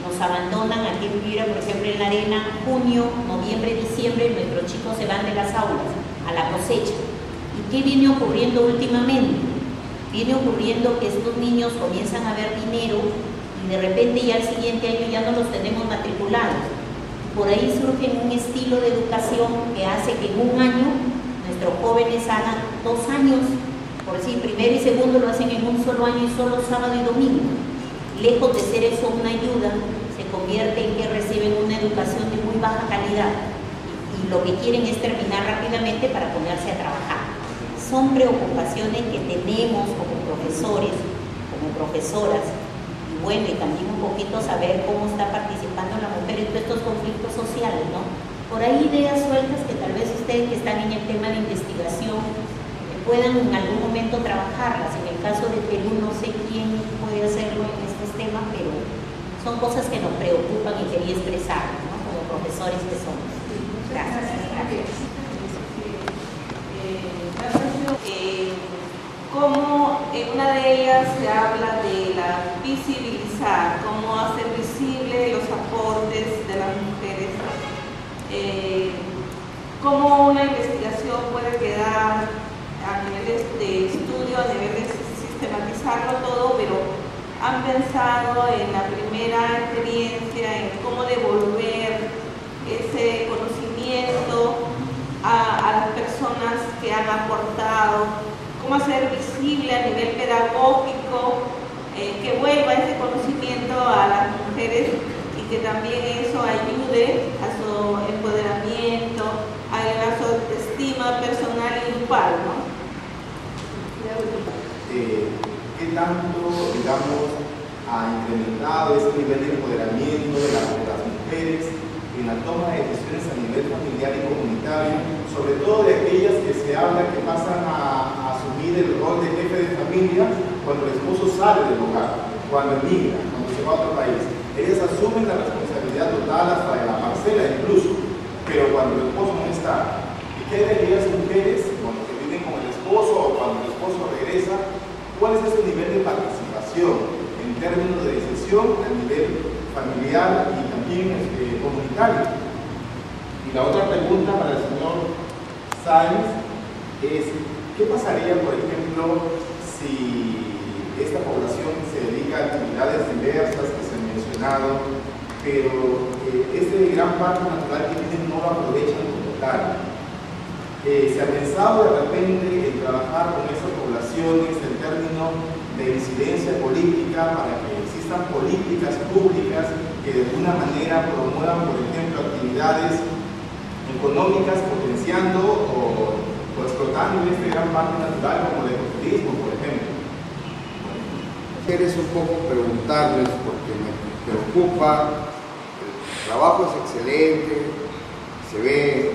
Nos abandonan aquí en Piura, por ejemplo, en La Arena, junio, noviembre, diciembre, nuestros chicos se van de las aulas a la cosecha. ¿Y qué viene ocurriendo últimamente? Viene ocurriendo que estos niños comienzan a ver dinero y de repente ya el siguiente año ya no los tenemos matriculados. Por ahí surge un estilo de educación que hace que en un año nuestros jóvenes hagan 2 años, por decir, primero y segundo lo hacen en un solo año y solo sábado y domingo. Lejos de ser eso una ayuda, se convierte en que reciben una educación de muy baja calidad y lo que quieren es terminar rápidamente para ponerse a trabajar. Son preocupaciones que tenemos como profesores, como profesoras, y bueno, y también un poquito saber cómo está participando la mujer en todos estos conflictos sociales, ¿no? Por ahí ideas sueltas que tal vez ustedes que están en el tema de investigación puedan en algún momento trabajarlas. En el caso de Perú no sé quién puede hacerlo en estos temas, pero son cosas que nos preocupan y quería expresar, ¿no? Como profesores que somos. Gracias. Como en una de ellas se habla de la visibilizar, cómo hacer visible los aportes de las mujeres, cómo una investigación puede quedar a nivel de estudio, a nivel de sistematizarlo todo, pero han pensado en la primera experiencia, en cómo devolver ese conocimiento a las personas que han aportado, cómo hacer visible a nivel pedagógico, que vuelva ese conocimiento a las mujeres y que también eso ayude a su empoderamiento, a su autoestima personal y grupal, ¿no? ¿Qué tanto, digamos, ha incrementado ese nivel de empoderamiento de las mujeres en la toma de decisiones a nivel familiar y comunitario, sobre todo de aquellas que se habla que pasan a asumir el rol de jefe de familia cuando el esposo sale del hogar, cuando emigra, cuando se va a otro país? Ellas asumen la responsabilidad total hasta de la parcela incluso, pero cuando el esposo no está. ¿Y qué de aquellas mujeres, cuando que viven con el comunitario. Y la otra pregunta para el señor Sáenz es, ¿qué pasaría, por ejemplo, si esta población se dedica a actividades diversas que se han mencionado, pero este gran parque natural que tienen no lo aprovechan como tal? Se ha pensado de repente en trabajar con esas poblaciones en términos de incidencia política para que existan políticas públicas que de alguna manera promuevan, por ejemplo, actividades económicas potenciando o explotando este gran parque natural como el ecoturismo, por ejemplo? Quieres un poco preguntarles porque me preocupa, el trabajo es excelente, se ve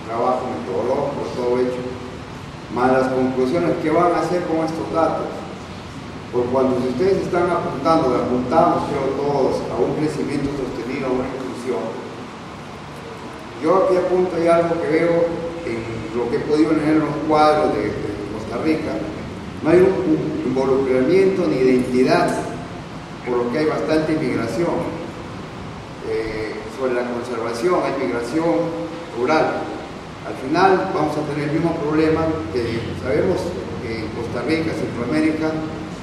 trabajo metodológico, todo hecho, más las conclusiones que van a hacer con estos datos. Por cuando ustedes están apuntamos creo todos, a un crecimiento sostenido, a una inclusión, yo aquí apunto hay algo que veo en lo que he podido leer en los cuadros de Costa Rica. No hay un involucramiento ni identidad, por lo que hay bastante inmigración. Sobre la conservación, hay migración rural. Al final vamos a tener el mismo problema que sabemos que en Costa Rica, Centroamérica,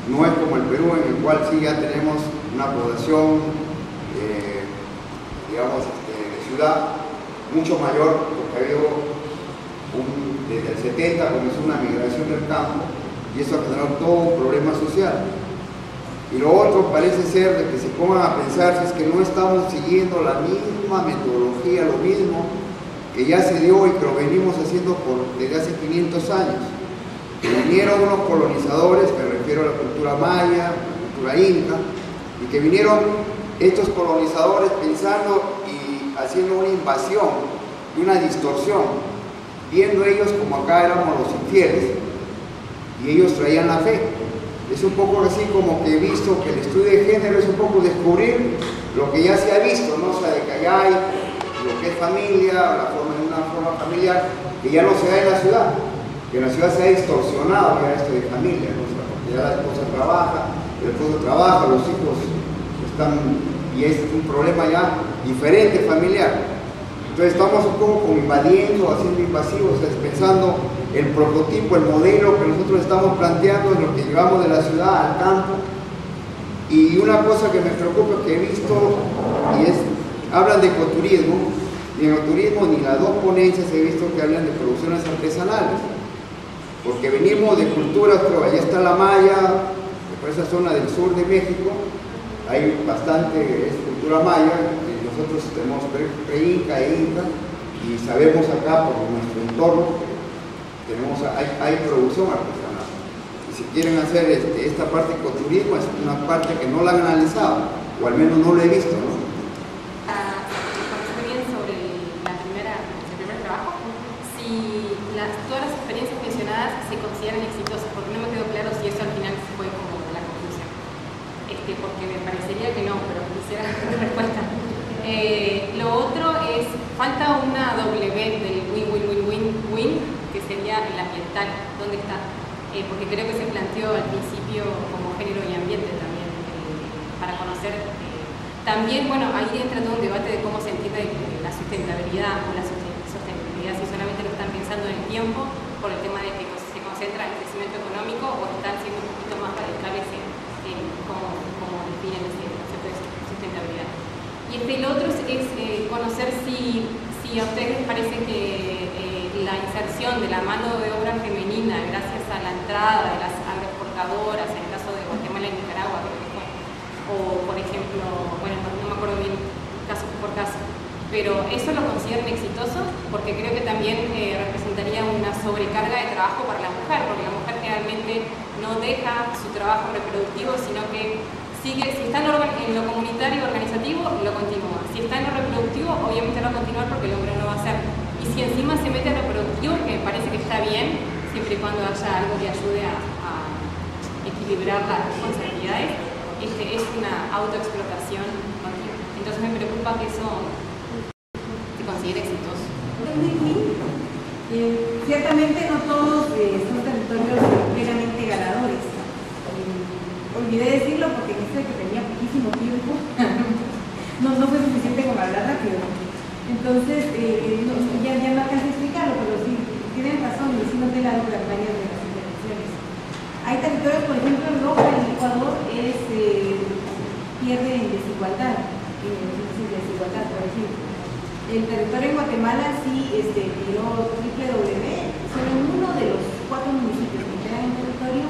no es como el Perú, en el cual sí ya tenemos una población, digamos, de ciudad mucho mayor, porque ha habido desde el 70 comenzó una migración del campo y eso ha generado todo un problema social. Y lo otro parece ser de que se pongan a pensar si es que no estamos siguiendo la misma metodología, lo mismo que ya se dio y que lo venimos haciendo desde hace 500 años. Vinieron unos colonizadores, me refiero a la cultura maya, la cultura inca, y que vinieron estos colonizadores pensando y haciendo una invasión y una distorsión, viendo ellos como acá éramos los infieles, y ellos traían la fe. Es un poco así como que he visto que el estudio de género es un poco descubrir lo que ya se ha visto, ¿no? O sea, de que allá hay lo que es familia, una forma familiar, que ya no se da en la ciudad, que en la ciudad se ha distorsionado ya esto de familia, ¿no? O sea, porque ya la esposa trabaja, el esposo trabaja, los hijos están, y es un problema ya diferente familiar. Entonces estamos un poco como invadiendo, haciendo invasivos, pensando el prototipo, el modelo que nosotros estamos planteando en lo que llevamos de la ciudad al campo. Y una cosa que me preocupa que he visto, y es, hablan de ecoturismo, y en ecoturismo ni las dos ponencias he visto que hablan de producciones artesanales, porque venimos de culturas, pero allá está la maya, por esa zona del sur de México, hay bastante cultura maya, y nosotros tenemos pre-inca e inca, y sabemos acá por nuestro entorno hay producción artesanal. Y si quieren hacer esta parte de ecoturismo, es una parte que no la han analizado, o al menos no lo he visto, ¿no? Sobre el primer trabajo, si todas las experiencias mencionadas se consideran exitosas, porque no me quedó claro si eso al final fue como la conclusión. Porque me parecería que no, pero quisiera la respuesta. Lo otro es, falta una W del win-win-win-win-win, que sería el ambiental. ¿Dónde está? Porque creo que se planteó al principio como género y ambiente también, para conocer. También, bueno, ahí entra todo un debate de cómo se entiende la sustentabilidad o la sostenibilidad, si solamente lo están pensando en el tiempo por el tema de que se concentra en el crecimiento económico o están siendo un poquito más radicales en cómo definen ese concepto de sustentabilidad. Y el otro es conocer si a ustedes les parece que la inserción de la mano de obra femenina gracias a la entrada de las agroexportadoras, en el caso de Guatemala y Nicaragua, creo que fue, o por ejemplo, bueno, no me acuerdo bien caso por caso, pero eso lo consideran exitoso porque creo que también representaría una sobrecarga de trabajo para la mujer, porque la mujer generalmente no deja su trabajo reproductivo, sino que sigue, si está en lo comunitario organizativo, lo continúa. Si está en lo reproductivo, obviamente no va a continuar porque el hombre no lo va a hacer. Y si encima se mete a lo productivo, que me parece que está bien, siempre y cuando haya algo que ayude a equilibrar las responsabilidades, es una autoexplotación continua. Entonces me preocupa que eso se considere exitoso. Ciertamente no todos son territorios plenamente ganadores. Olvidé decirlo porque en este que tenía poquísimo tiempo no fue suficiente con hablar rápido. Entonces, ya no alcancé a explicarlo, pero sí, tienen razón, y sí noté la duda en varias de las intervenciones. Hay territorios, por ejemplo, en Loja, en Ecuador, pierde en desigualdad, por ejemplo. El territorio en Guatemala sí tiró www, solo en uno de los 4 municipios que quedan en territorio,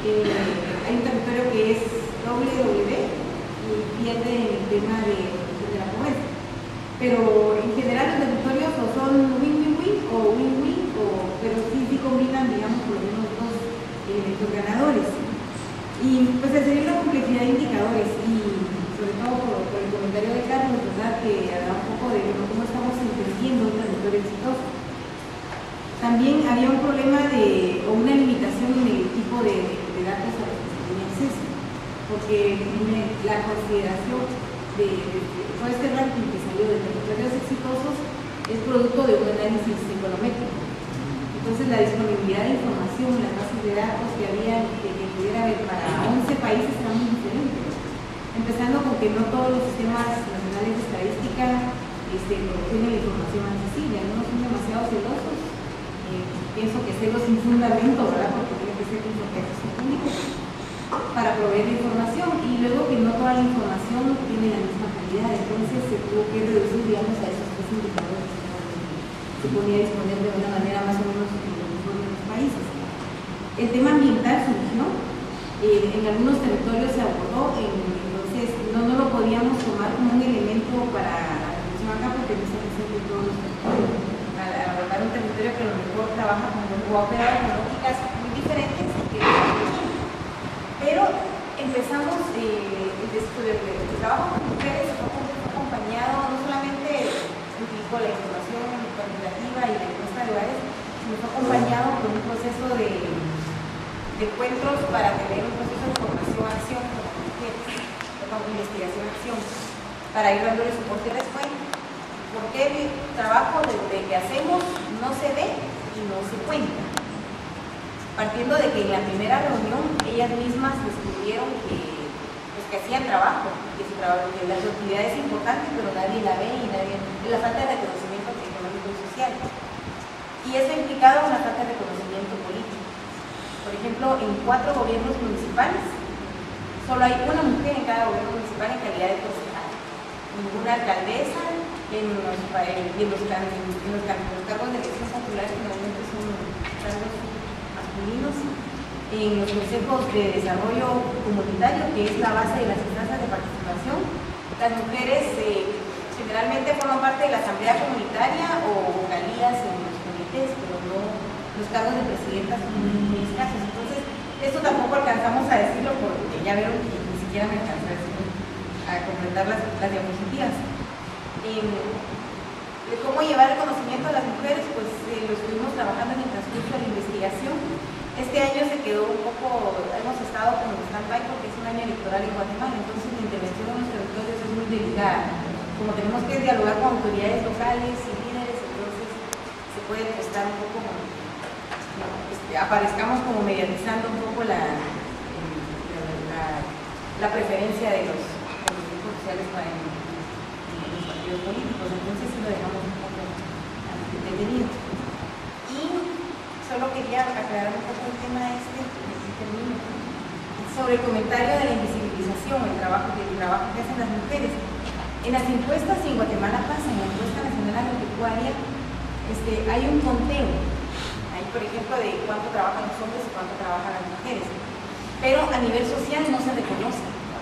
hay un territorio que es www y pierde el tema de la pobreza. Pero en general los territorios o son win-win-win o win-win, pero sí combinan, digamos, por lo menos 2 elementos ganadores. Y pues al seguir la complejidad de indicadores y sobre todo por el comentario de Carlos, ¿verdad?, que hablaba un poco de cómo estamos entendiendo un territorio exitoso. También había un problema o una limitación en el tipo de datos a los que se tenía acceso, porque la consideración de todo este ranking que salió de territorios exitosos es producto de un análisis econométrico. Entonces la disponibilidad de información, las bases de datos que había, que pudiera haber para 11 países era muy diferente. Empezando con que no todos los sistemas nacionales de estadística tienen la información accesible, algunos son demasiado celosos. Pienso que celos sin fundamento, ¿verdad?, porque tiene que ser con contexto público para proveer la información, y luego que no toda la información tiene la misma calidad, entonces se tuvo que reducir, digamos, a esos 3 indicadores que se ponía a disponer de una manera más o menos uniforme en los países. El tema ambiental surgió, en algunos territorios se abordó, entonces no lo podíamos tomar como un elemento para la reflexión acá porque no está presente en todos los territorios. Al abordar un territorio que a lo mejor trabaja o ha operado con lógicas muy diferentes, pero empezamos el trabajo con mujeres fue acompañado, no solamente implicó la información cuantitativa y la encuesta de hogares, sino fue acompañado por un proceso de encuentros para tener un proceso de formación-acción con las mujeres, con investigación-acción, para ir dándole soporte después. Porque el trabajo desde que hacemos no se ve y no se cuenta. Partiendo de que en la primera reunión ellas mismas descubrieron que hacían trabajo, que la actividad es importante, pero nadie la ve y la falta de reconocimiento económico y social. Y eso ha implicado una falta de reconocimiento político. Por ejemplo, en 4 gobiernos municipales, solo hay una mujer en cada gobierno municipal en calidad de concejal. Ninguna alcaldesa, en los cargos de elección popular, que normalmente son cargos masculinos, en los consejos de desarrollo comunitario, que es la base de las instancias de participación. Las mujeres generalmente forman parte de la asamblea comunitaria o vocalías en los comités, pero no los cargos de presidentas son muy escasos. Entonces, esto tampoco alcanzamos a decirlo porque ya vieron que ni siquiera me alcanzó a completar las diapositivas. De cómo llevar el conocimiento a las mujeres, pues lo estuvimos trabajando en el transcurso de la investigación. Este año se quedó un poco, hemos estado como en stand-by porque es un año electoral en Guatemala, entonces la intervención en los territorios es muy delicada. Como tenemos que dialogar con autoridades locales y líderes, entonces se puede prestar un poco, aparezcamos como mediatizando un poco la preferencia de los grupos sociales para los partidos políticos, entonces sí lo dejamos un poco detenido. Y solo quería aclarar un poco el tema sobre el comentario de la invisibilización, el trabajo que hacen las mujeres. En las encuestas, y en Guatemala pasa, en la encuesta nacional agropecuaria, hay un conteo, hay por ejemplo de cuánto trabajan los hombres y cuánto trabajan las mujeres, pero a nivel social no se reconoce.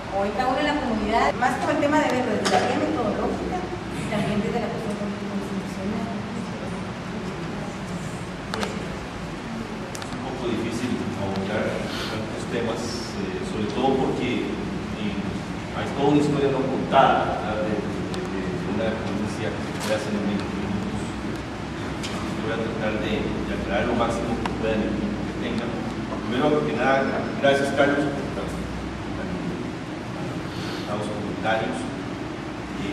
Ahorita uno en la comunidad, más con el tema de verlo desde la vía metodológica, también desde la cuestión político-institucional. Un poco difícil abordar tantos temas, sobre todo porque hay toda una historia no contada, ¿verdad? de una ponencia que se puede hacer en 20 minutos. Voy a tratar de aclarar lo máximo que pueda en el tiempo que tenga. Primero que nada, gracias Carlos por los comentarios que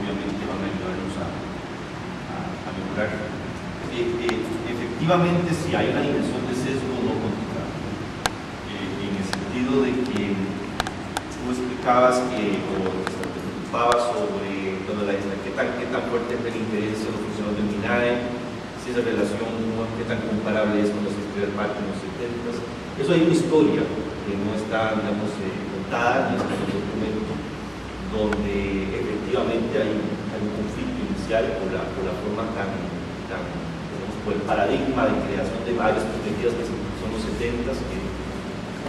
obviamente van a ayudarnos a mejorar. Efectivamente, si hay una dimensión de sesgo no controlado, en el sentido de que tú explicabas que te preocupabas sobre, bueno, de la isla, qué tan fuerte es el interés de los funcionarios del MINAE, si esa relación, qué tan comparable es con los estudios del parque en los 70. Eso hay una historia que no está, digamos, contada en este documento, donde efectivamente hay un conflicto inicial por la forma digamos, por el paradigma de creación de áreas protegidas que son los 70s, que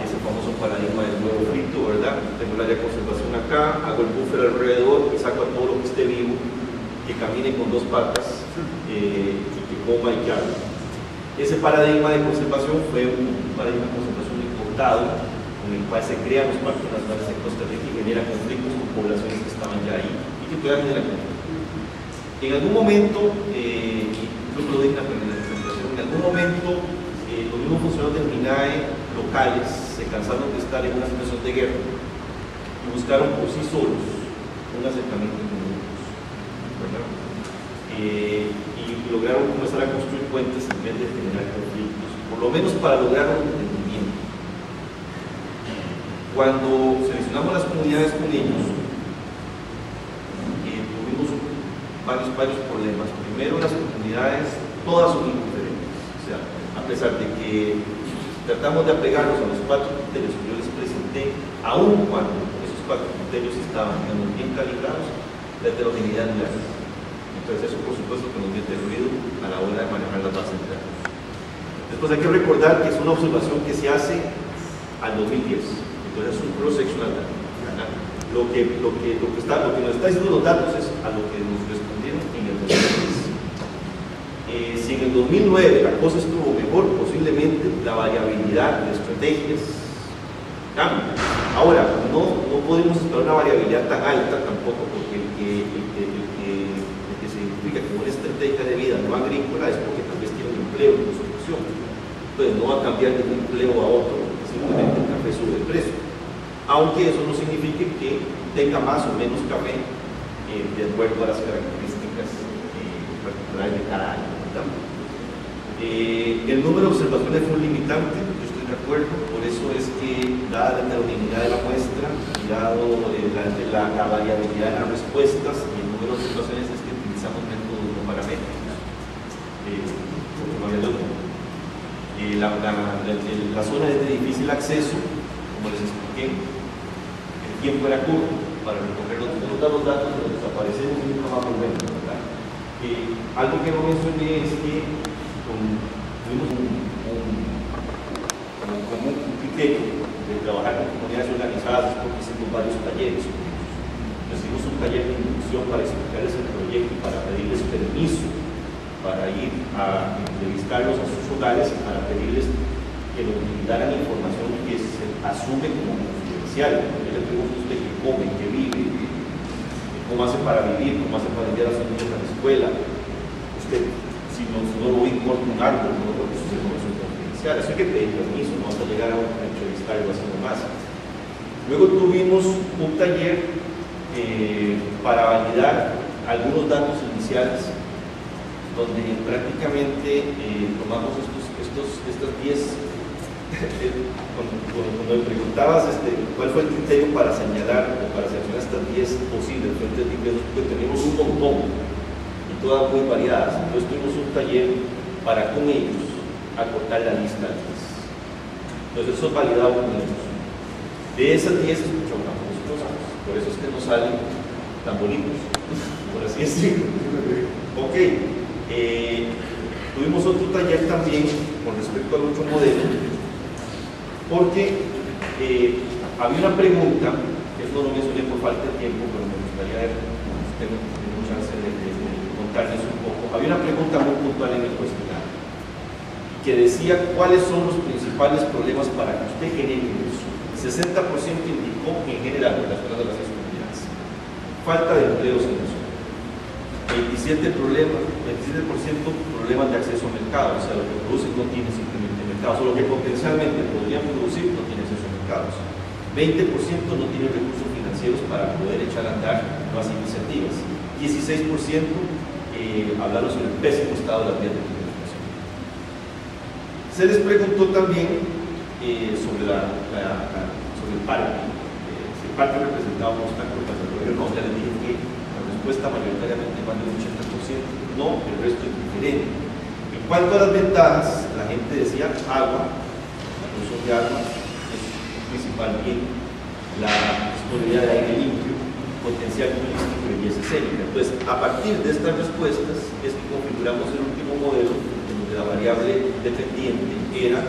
ese famoso paradigma del nuevo frito, ¿verdad? Tengo el área de conservación acá, hago el buffer alrededor y saco a todo lo que esté vivo, que camine con dos patas y que coma y que haga. Ese paradigma de conservación fue un paradigma de conservación importado, con el cual se crean los parques nacionales en Costa Rica y genera conflictos con poblaciones que estaban ya ahí y que todavía generan conflictos. En algún momento, creo que lo dije en la presentación, en algún momento los mismos funcionarios del MINAE locales se cansaron de estar en una situación de guerra y buscaron por sí solos un acercamiento con grupos, ¿verdad? Y lograron comenzar a construir puentes en vez de generar conflictos, por lo menos para lograr un entendimiento. Cuando seleccionamos las comunidades con ellos, tuvimos varios problemas. Primero, las comunidades, todas son diferentes. O sea, a pesar de que tratamos de apegarnos a los 4 criterios que yo les presenté, aun cuando esos 4 criterios estaban bien calibrados, la heterogeneidad no era. Entonces eso por supuesto que nos mete ruido a la hora de manejar las bases de datos. Después hay que recordar que es una observación que se hace al 2010. Entonces es un cross-sectional data. Lo que nos está diciendo los datos es a lo que nos respondieron en el 2010. Si en el 2009 la cosa estuvo mejor, posiblemente la variabilidad de estrategias cambia. Ahora, no podemos esperar una variabilidad tan alta tampoco, porque el que se identifica como una estrategia de vida no agrícola es porque tal vez tiene un empleo en construcción. Entonces no va a cambiar de un empleo a otro, porque simplemente el café sube de precio. Aunque eso no signifique que tenga más o menos café de acuerdo a las características particulares de cada año. El número de observaciones fue un limitante, yo estoy de acuerdo, por eso es que dada la heterogeneidad de la muestra y dado la variabilidad de las respuestas y el número de observaciones es que utilizamos métodos no paramétricos. La zona es de difícil acceso, como les expliqué, el tiempo era corto para recoger los datos, pero desaparecemos y nunca más volvemos, ¿verdad? Algo que no mencioné es que tuvimos un criterio de trabajar con comunidades organizadas porque hicimos varios talleres. Hicimos un taller de inducción para explicarles el proyecto y para pedirles permiso para ir a entrevistarlos a sus hogares y para pedirles que nos brindaran información que se asume como confidencial. Yo le pregunto a usted qué come, qué vive, cómo hace para vivir, cómo hace para enviar a sus niños a la escuela. Usted, si no lo importa un árbol, no, porque eso es información confidencial. Eso hay que pedir permiso, no vamos a llegar a entrevistarlo así nomás. Luego tuvimos un taller para validar algunos datos iniciales, donde prácticamente tomamos estas 10. Cuando me preguntabas cuál fue el criterio para señalar o para seleccionar estas 10 posibles fuentes de ingresos, porque tenemos un montón y todas muy variadas. Entonces tuvimos un taller para con ellos acortar la lista de 10. Entonces eso es validado con ellos. De esas 10 escuchamos cosas, por eso es que nos salen tan bonitos, por así decirlo. Ok, tuvimos otro taller también con respecto al otro modelo, porque había una pregunta, que no lo mencioné por falta de tiempo, pero me gustaría tener chance de contarles un poco. Había una pregunta muy puntual en el cuestionario, que decía cuáles son los principales problemas para que usted genere ingresos. 60% indicó en general en las zonas de las comunidades falta de empleos en la zona. 27% problemas de acceso al mercado, o sea, lo que producen no tiene simplemente mercados, o lo que potencialmente podrían producir no tiene acceso a mercados. 20% no tiene recursos financieros para poder echar a andar nuevas iniciativas. 16% hablaron sobre el pésimo estado de las vías de comunicación. Se les preguntó también sobre el parque. Si el parque representaba un obstáculo para el desarrollo, no, ya les dije que la cuesta mayoritariamente más del 80%, no, el resto es diferente. En cuanto a las ventajas, la gente decía agua, la producción de agua es el principal bien, la disponibilidad de aire limpio, potencial turístico y belleza escénica. Entonces, a partir de estas respuestas es que configuramos el último modelo, en donde la variable dependiente era,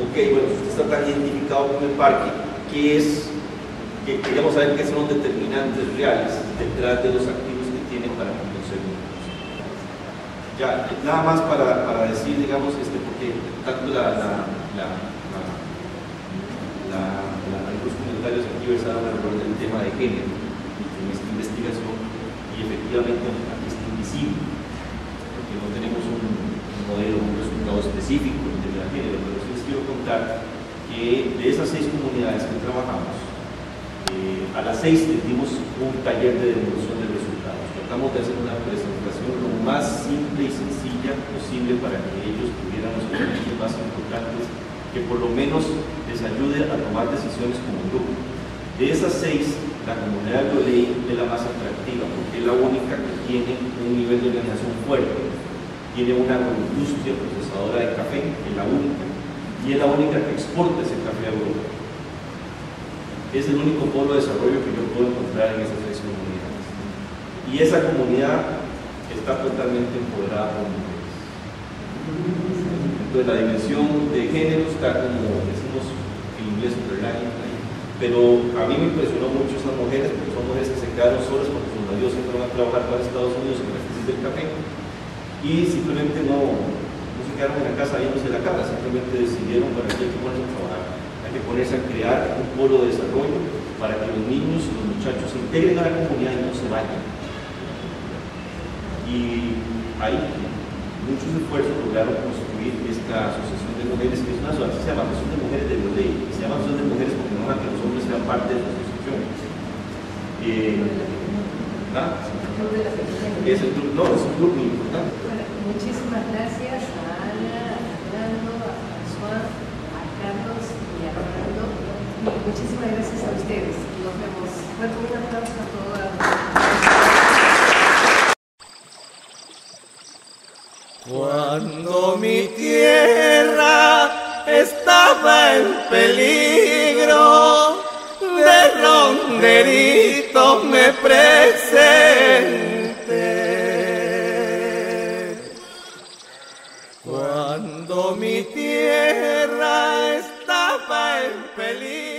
ok, bueno, si usted está tan identificado con el parque, ¿qué es? Que queríamos saber qué son los determinantes reales detrás de los activos que tienen para conseguir. Ya, nada más para decir, digamos, porque tanto algunos comentarios aquí versaron alrededor del tema de género en esta investigación, y efectivamente aquí está invisible, porque no tenemos un modelo, un resultado específico en tema de género, pero sí les quiero contar que de esas 6 comunidades que trabajamos, a las 6 les dimos un taller de devolución de resultados. Tratamos de hacer una presentación lo más simple y sencilla posible para que ellos tuvieran los elementos más importantes que por lo menos les ayude a tomar decisiones como grupo. De esas 6, la comunidad de Loley es la más atractiva porque es la única que tiene un nivel de organización fuerte, tiene una agroindustria procesadora de café, es la única, y es la única que exporta ese café a Europa. Es el único polo de desarrollo que yo puedo encontrar en esas 6 comunidades. Y esa comunidad está totalmente empoderada por mujeres. Entonces la dimensión de género está, como decimos en inglés, underlying, pero a mí me impresionó mucho esas mujeres, porque son mujeres que se quedaron solas porque sus maridos se fueron a trabajar para Estados Unidos en la crisis del café, y simplemente no se quedaron en la casa viéndose la cara, simplemente decidieron para que hay que ponerse a trabajar. Hay que ponerse a crear un polo de desarrollo para que los niños y los muchachos se integren a la comunidad y no se vayan. Y hay muchos esfuerzos lograron construir esta asociación de mujeres, que es una asociación, se llama Asociación de Mujeres de Loley, se llama Asociación de Mujeres porque no van a que los hombres sean parte de su asociación. Es el club, no, es un club muy importante. Bueno, muchísimas gracias a Ana, a Fernando, a François, a Carlos y a Fernando. Muchísimas gracias a ustedes. Nos vemos. Bueno, un aplauso a todas. Cuando mi tierra estaba en peligro, de Ronderito me presenté. Cuando mi tierra estaba en peligro,